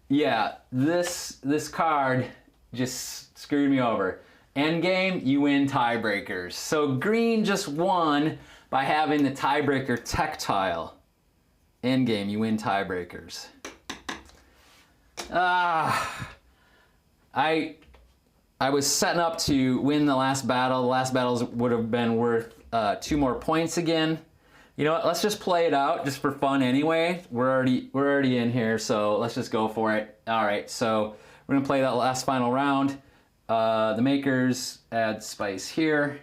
Yeah, this card just screwed me over. Endgame, you win tiebreakers. So green just won by having the tiebreaker tech tile. Endgame, you win tiebreakers. I was setting up to win the last battle. The last battles would have been worth 2 more points again. You know what? Let's just play it out just for fun anyway. We're already in here, so let's just go for it. All right, so we're gonna play that last final round. The makers add spice here.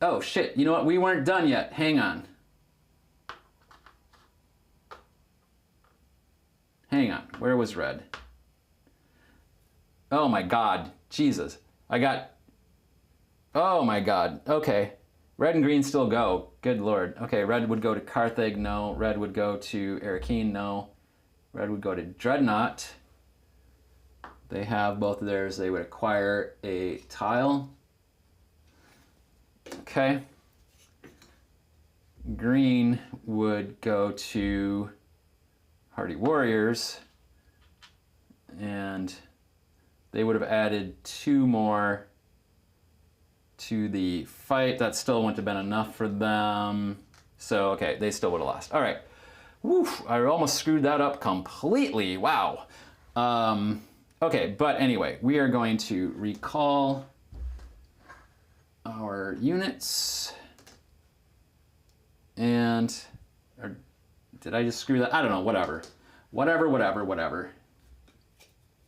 Oh shit! You know what? We weren't done yet. Hang on. Hang on, where was red? Oh my god, Jesus. Oh my god, okay. Red and green still go, good lord. Okay, red would go to Carthage, no. Red would go to Arakeen, no. Red would go to Dreadnought. They have both of theirs, they would acquire a tile. Okay. Green would go to Hardy Warriors, and they would have added 2 more to the fight. That still wouldn't have been enough for them. So, okay, they still would have lost. All right. Woof, I almost screwed that up completely. Wow. Okay, but anyway, we are going to recall our units. And did I just screw that? I don't know, whatever. Whatever.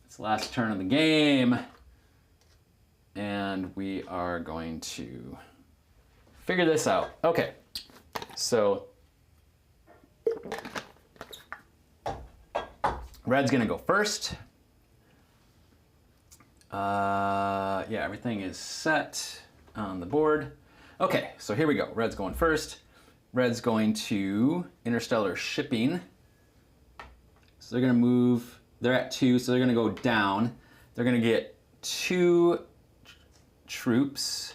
It's the last turn of the game. And we are going to figure this out. Okay, so red's gonna go first. Yeah, everything is set on the board. Okay, so here we go. Red's going first. Red's going to Interstellar Shipping. So they're gonna move, they're at 2, so they're gonna go down. They're gonna get 2 troops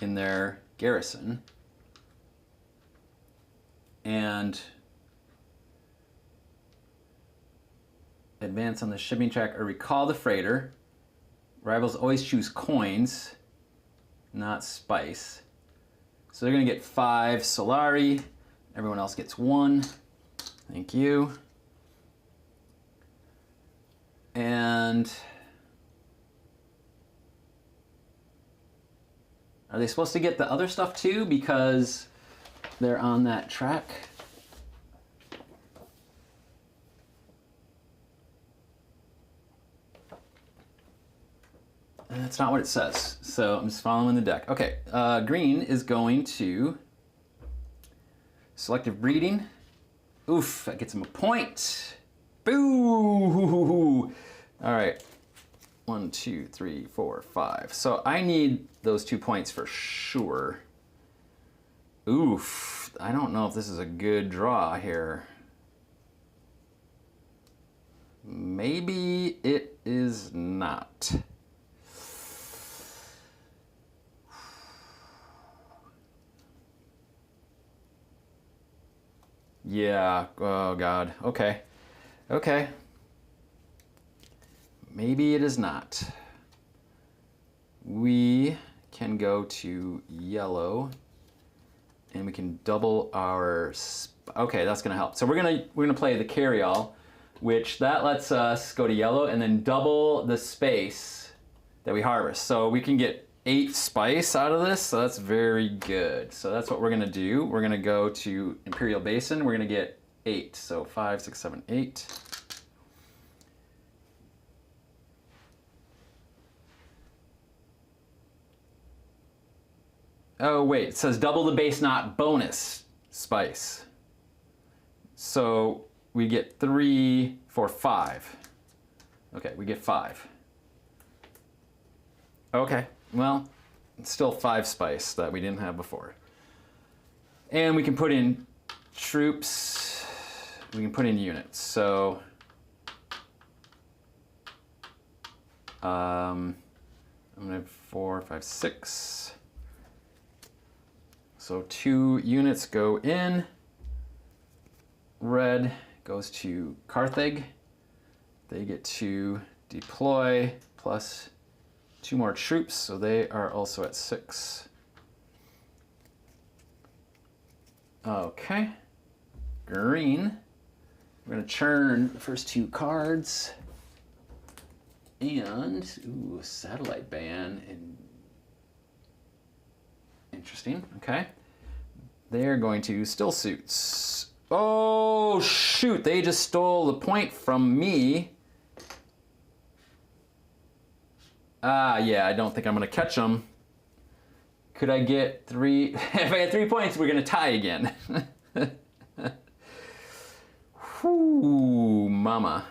in their garrison. And advance on the shipping track or recall the freighter. Rivals always choose coins, not spice. So they're gonna get 5 Solari. Everyone else gets 1. Thank you. And are they supposed to get the other stuff too because they're on that track? And that's not what it says. So I'm just following the deck. Okay, green is going to selective breeding. Oof, that gets him a point. Boo! All right, 1, 2, 3, 4, 5. So I need those 2 points for sure. Oof, I don't know if this is a good draw here. Maybe it is not. Yeah, oh God, okay. Okay. Maybe it is not. We can go to yellow and we can double our, okay, that's gonna help. So we're gonna play the carry-all, which that lets us go to yellow and then double the space that we harvest. So we can get 8 spice out of this, so that's very good. So that's what we're gonna do. We're gonna go to Imperial Basin. We're gonna get 8. So 5, 6, 7, 8. Oh wait, it says double the base, not bonus spice. So we get 3, 4, 5. Okay, we get 5. Okay. Well, it's still 5 spice that we didn't have before. And we can put in troops, we can put in units. So, I'm gonna have 4, 5, 6. So 2 units go in. Red goes to Carthage. They get to deploy plus 2 more troops, so they are also at 6. Okay. Green. We're gonna churn the first 2 cards. And, ooh, satellite ban. And interesting, okay. They're going to still suits. Oh, shoot, they just stole the point from me. Yeah, I don't think I'm gonna catch them. Could I get 3? If I had 3 points, we're gonna tie again. Whoo, mama.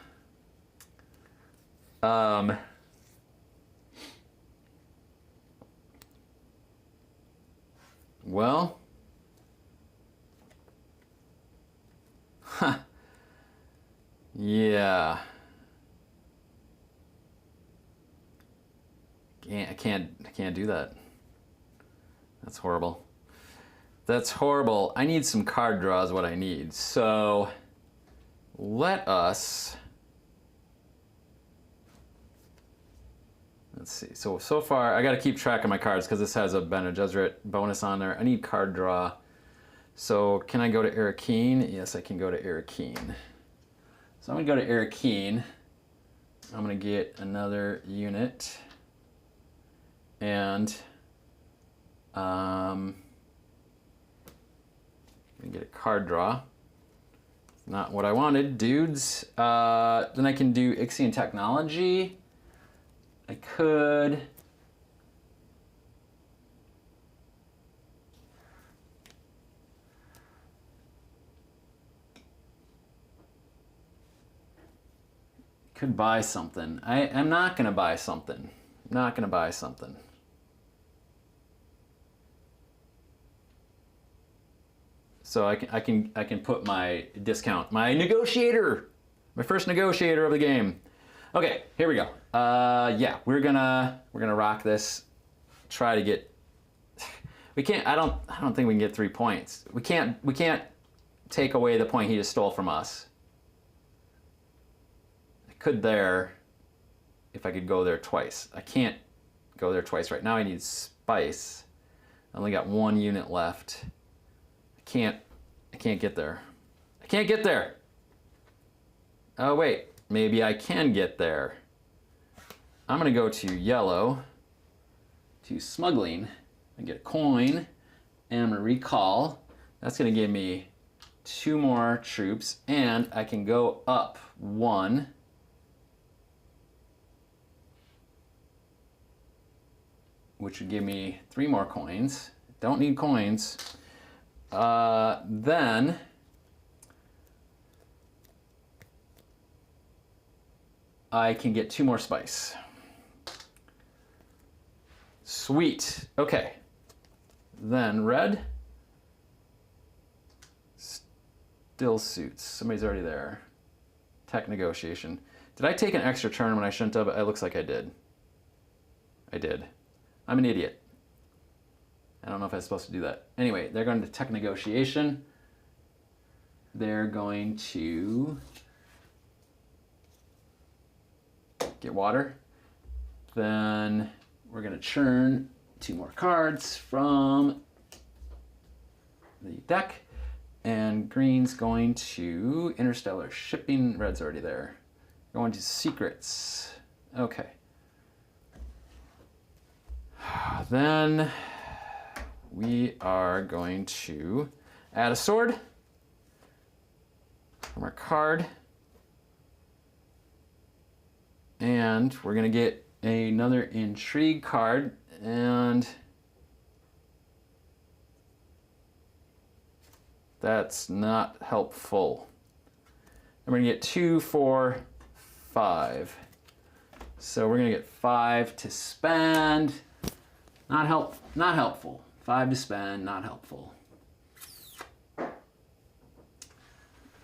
Well. Huh. Yeah. I can't do that. That's horrible. That's horrible. I need some card draws, what I need. So let us, let's see. So far, I got to keep track of my cards because this has a Bene Gesserit bonus on there. I need card draw. So can I go to Arakeen? Yes, I can go to Arakeen. So I'm gonna go to Arakeen. I'm gonna get another unit. And I'm gonna get a card draw. Not what I wanted, dudes. Then I can do Ixian Technology. I could. Could buy something. I'm not gonna buy something. Not gonna buy something. So I can put my discount, my negotiator, my first negotiator of the game. Okay, here we go. Yeah, we're gonna rock this. Try to get. We can't. I don't think we can get 3 points. We can't take away the point he just stole from us. could there if I could go there twice. I can't go there twice right now. I need spice. I only got 1 unit left. I can't get there. I can't get there. Oh wait, maybe I can get there. I'm gonna go to yellow, to smuggling, and get a coin, and I'm gonna recall. That's gonna give me 2 more troops, and I can go up 1. Which would give me 3 more coins. Don't need coins. Then I can get 2 more spice. Sweet. Okay. Then red. Still suits. Somebody's already there. Tech negotiation. Did I take an extra turn when I shouldn't have? It looks like I did. I did. I'm an idiot. I don't know if I was supposed to do that. Anyway, they're going to tech negotiation. They're going to get water. Then we're going to churn 2 more cards from the deck. And green's going to interstellar shipping. Red's already there. Going to secrets. Okay. Then we are going to add a sword from our card. And we're going to get another intrigue card. And that's not helpful. I'm going to get 2, 4, 5. So we're going to get 5 to spend. Not helpful. 5 to spend, not helpful.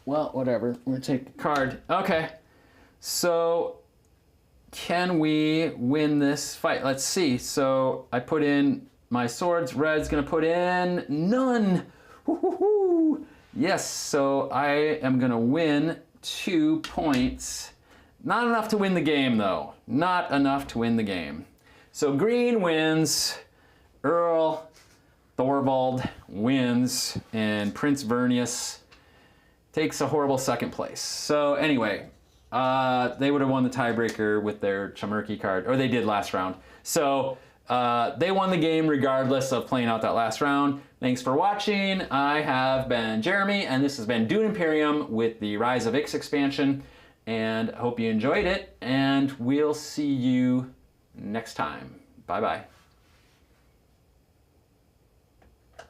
Well, whatever. We're going to take the card. Okay. So can we win this fight? Let's see. So I put in my swords. Red's going to put in none. Woo-hoo-hoo. Yes, so I am going to win 2 points. Not enough to win the game, though. Not enough to win the game. So green wins, Earl Thorvald wins, and Prince Vernius takes a horrible 2nd place. So anyway, they would have won the tiebreaker with their Chamerky card, or they did last round. So they won the game regardless of playing out that last round. Thanks for watching. I have been Jeremy, and this has been Dune Imperium with the Rise of Ix expansion. And I hope you enjoyed it, and we'll see you next time. Bye-bye.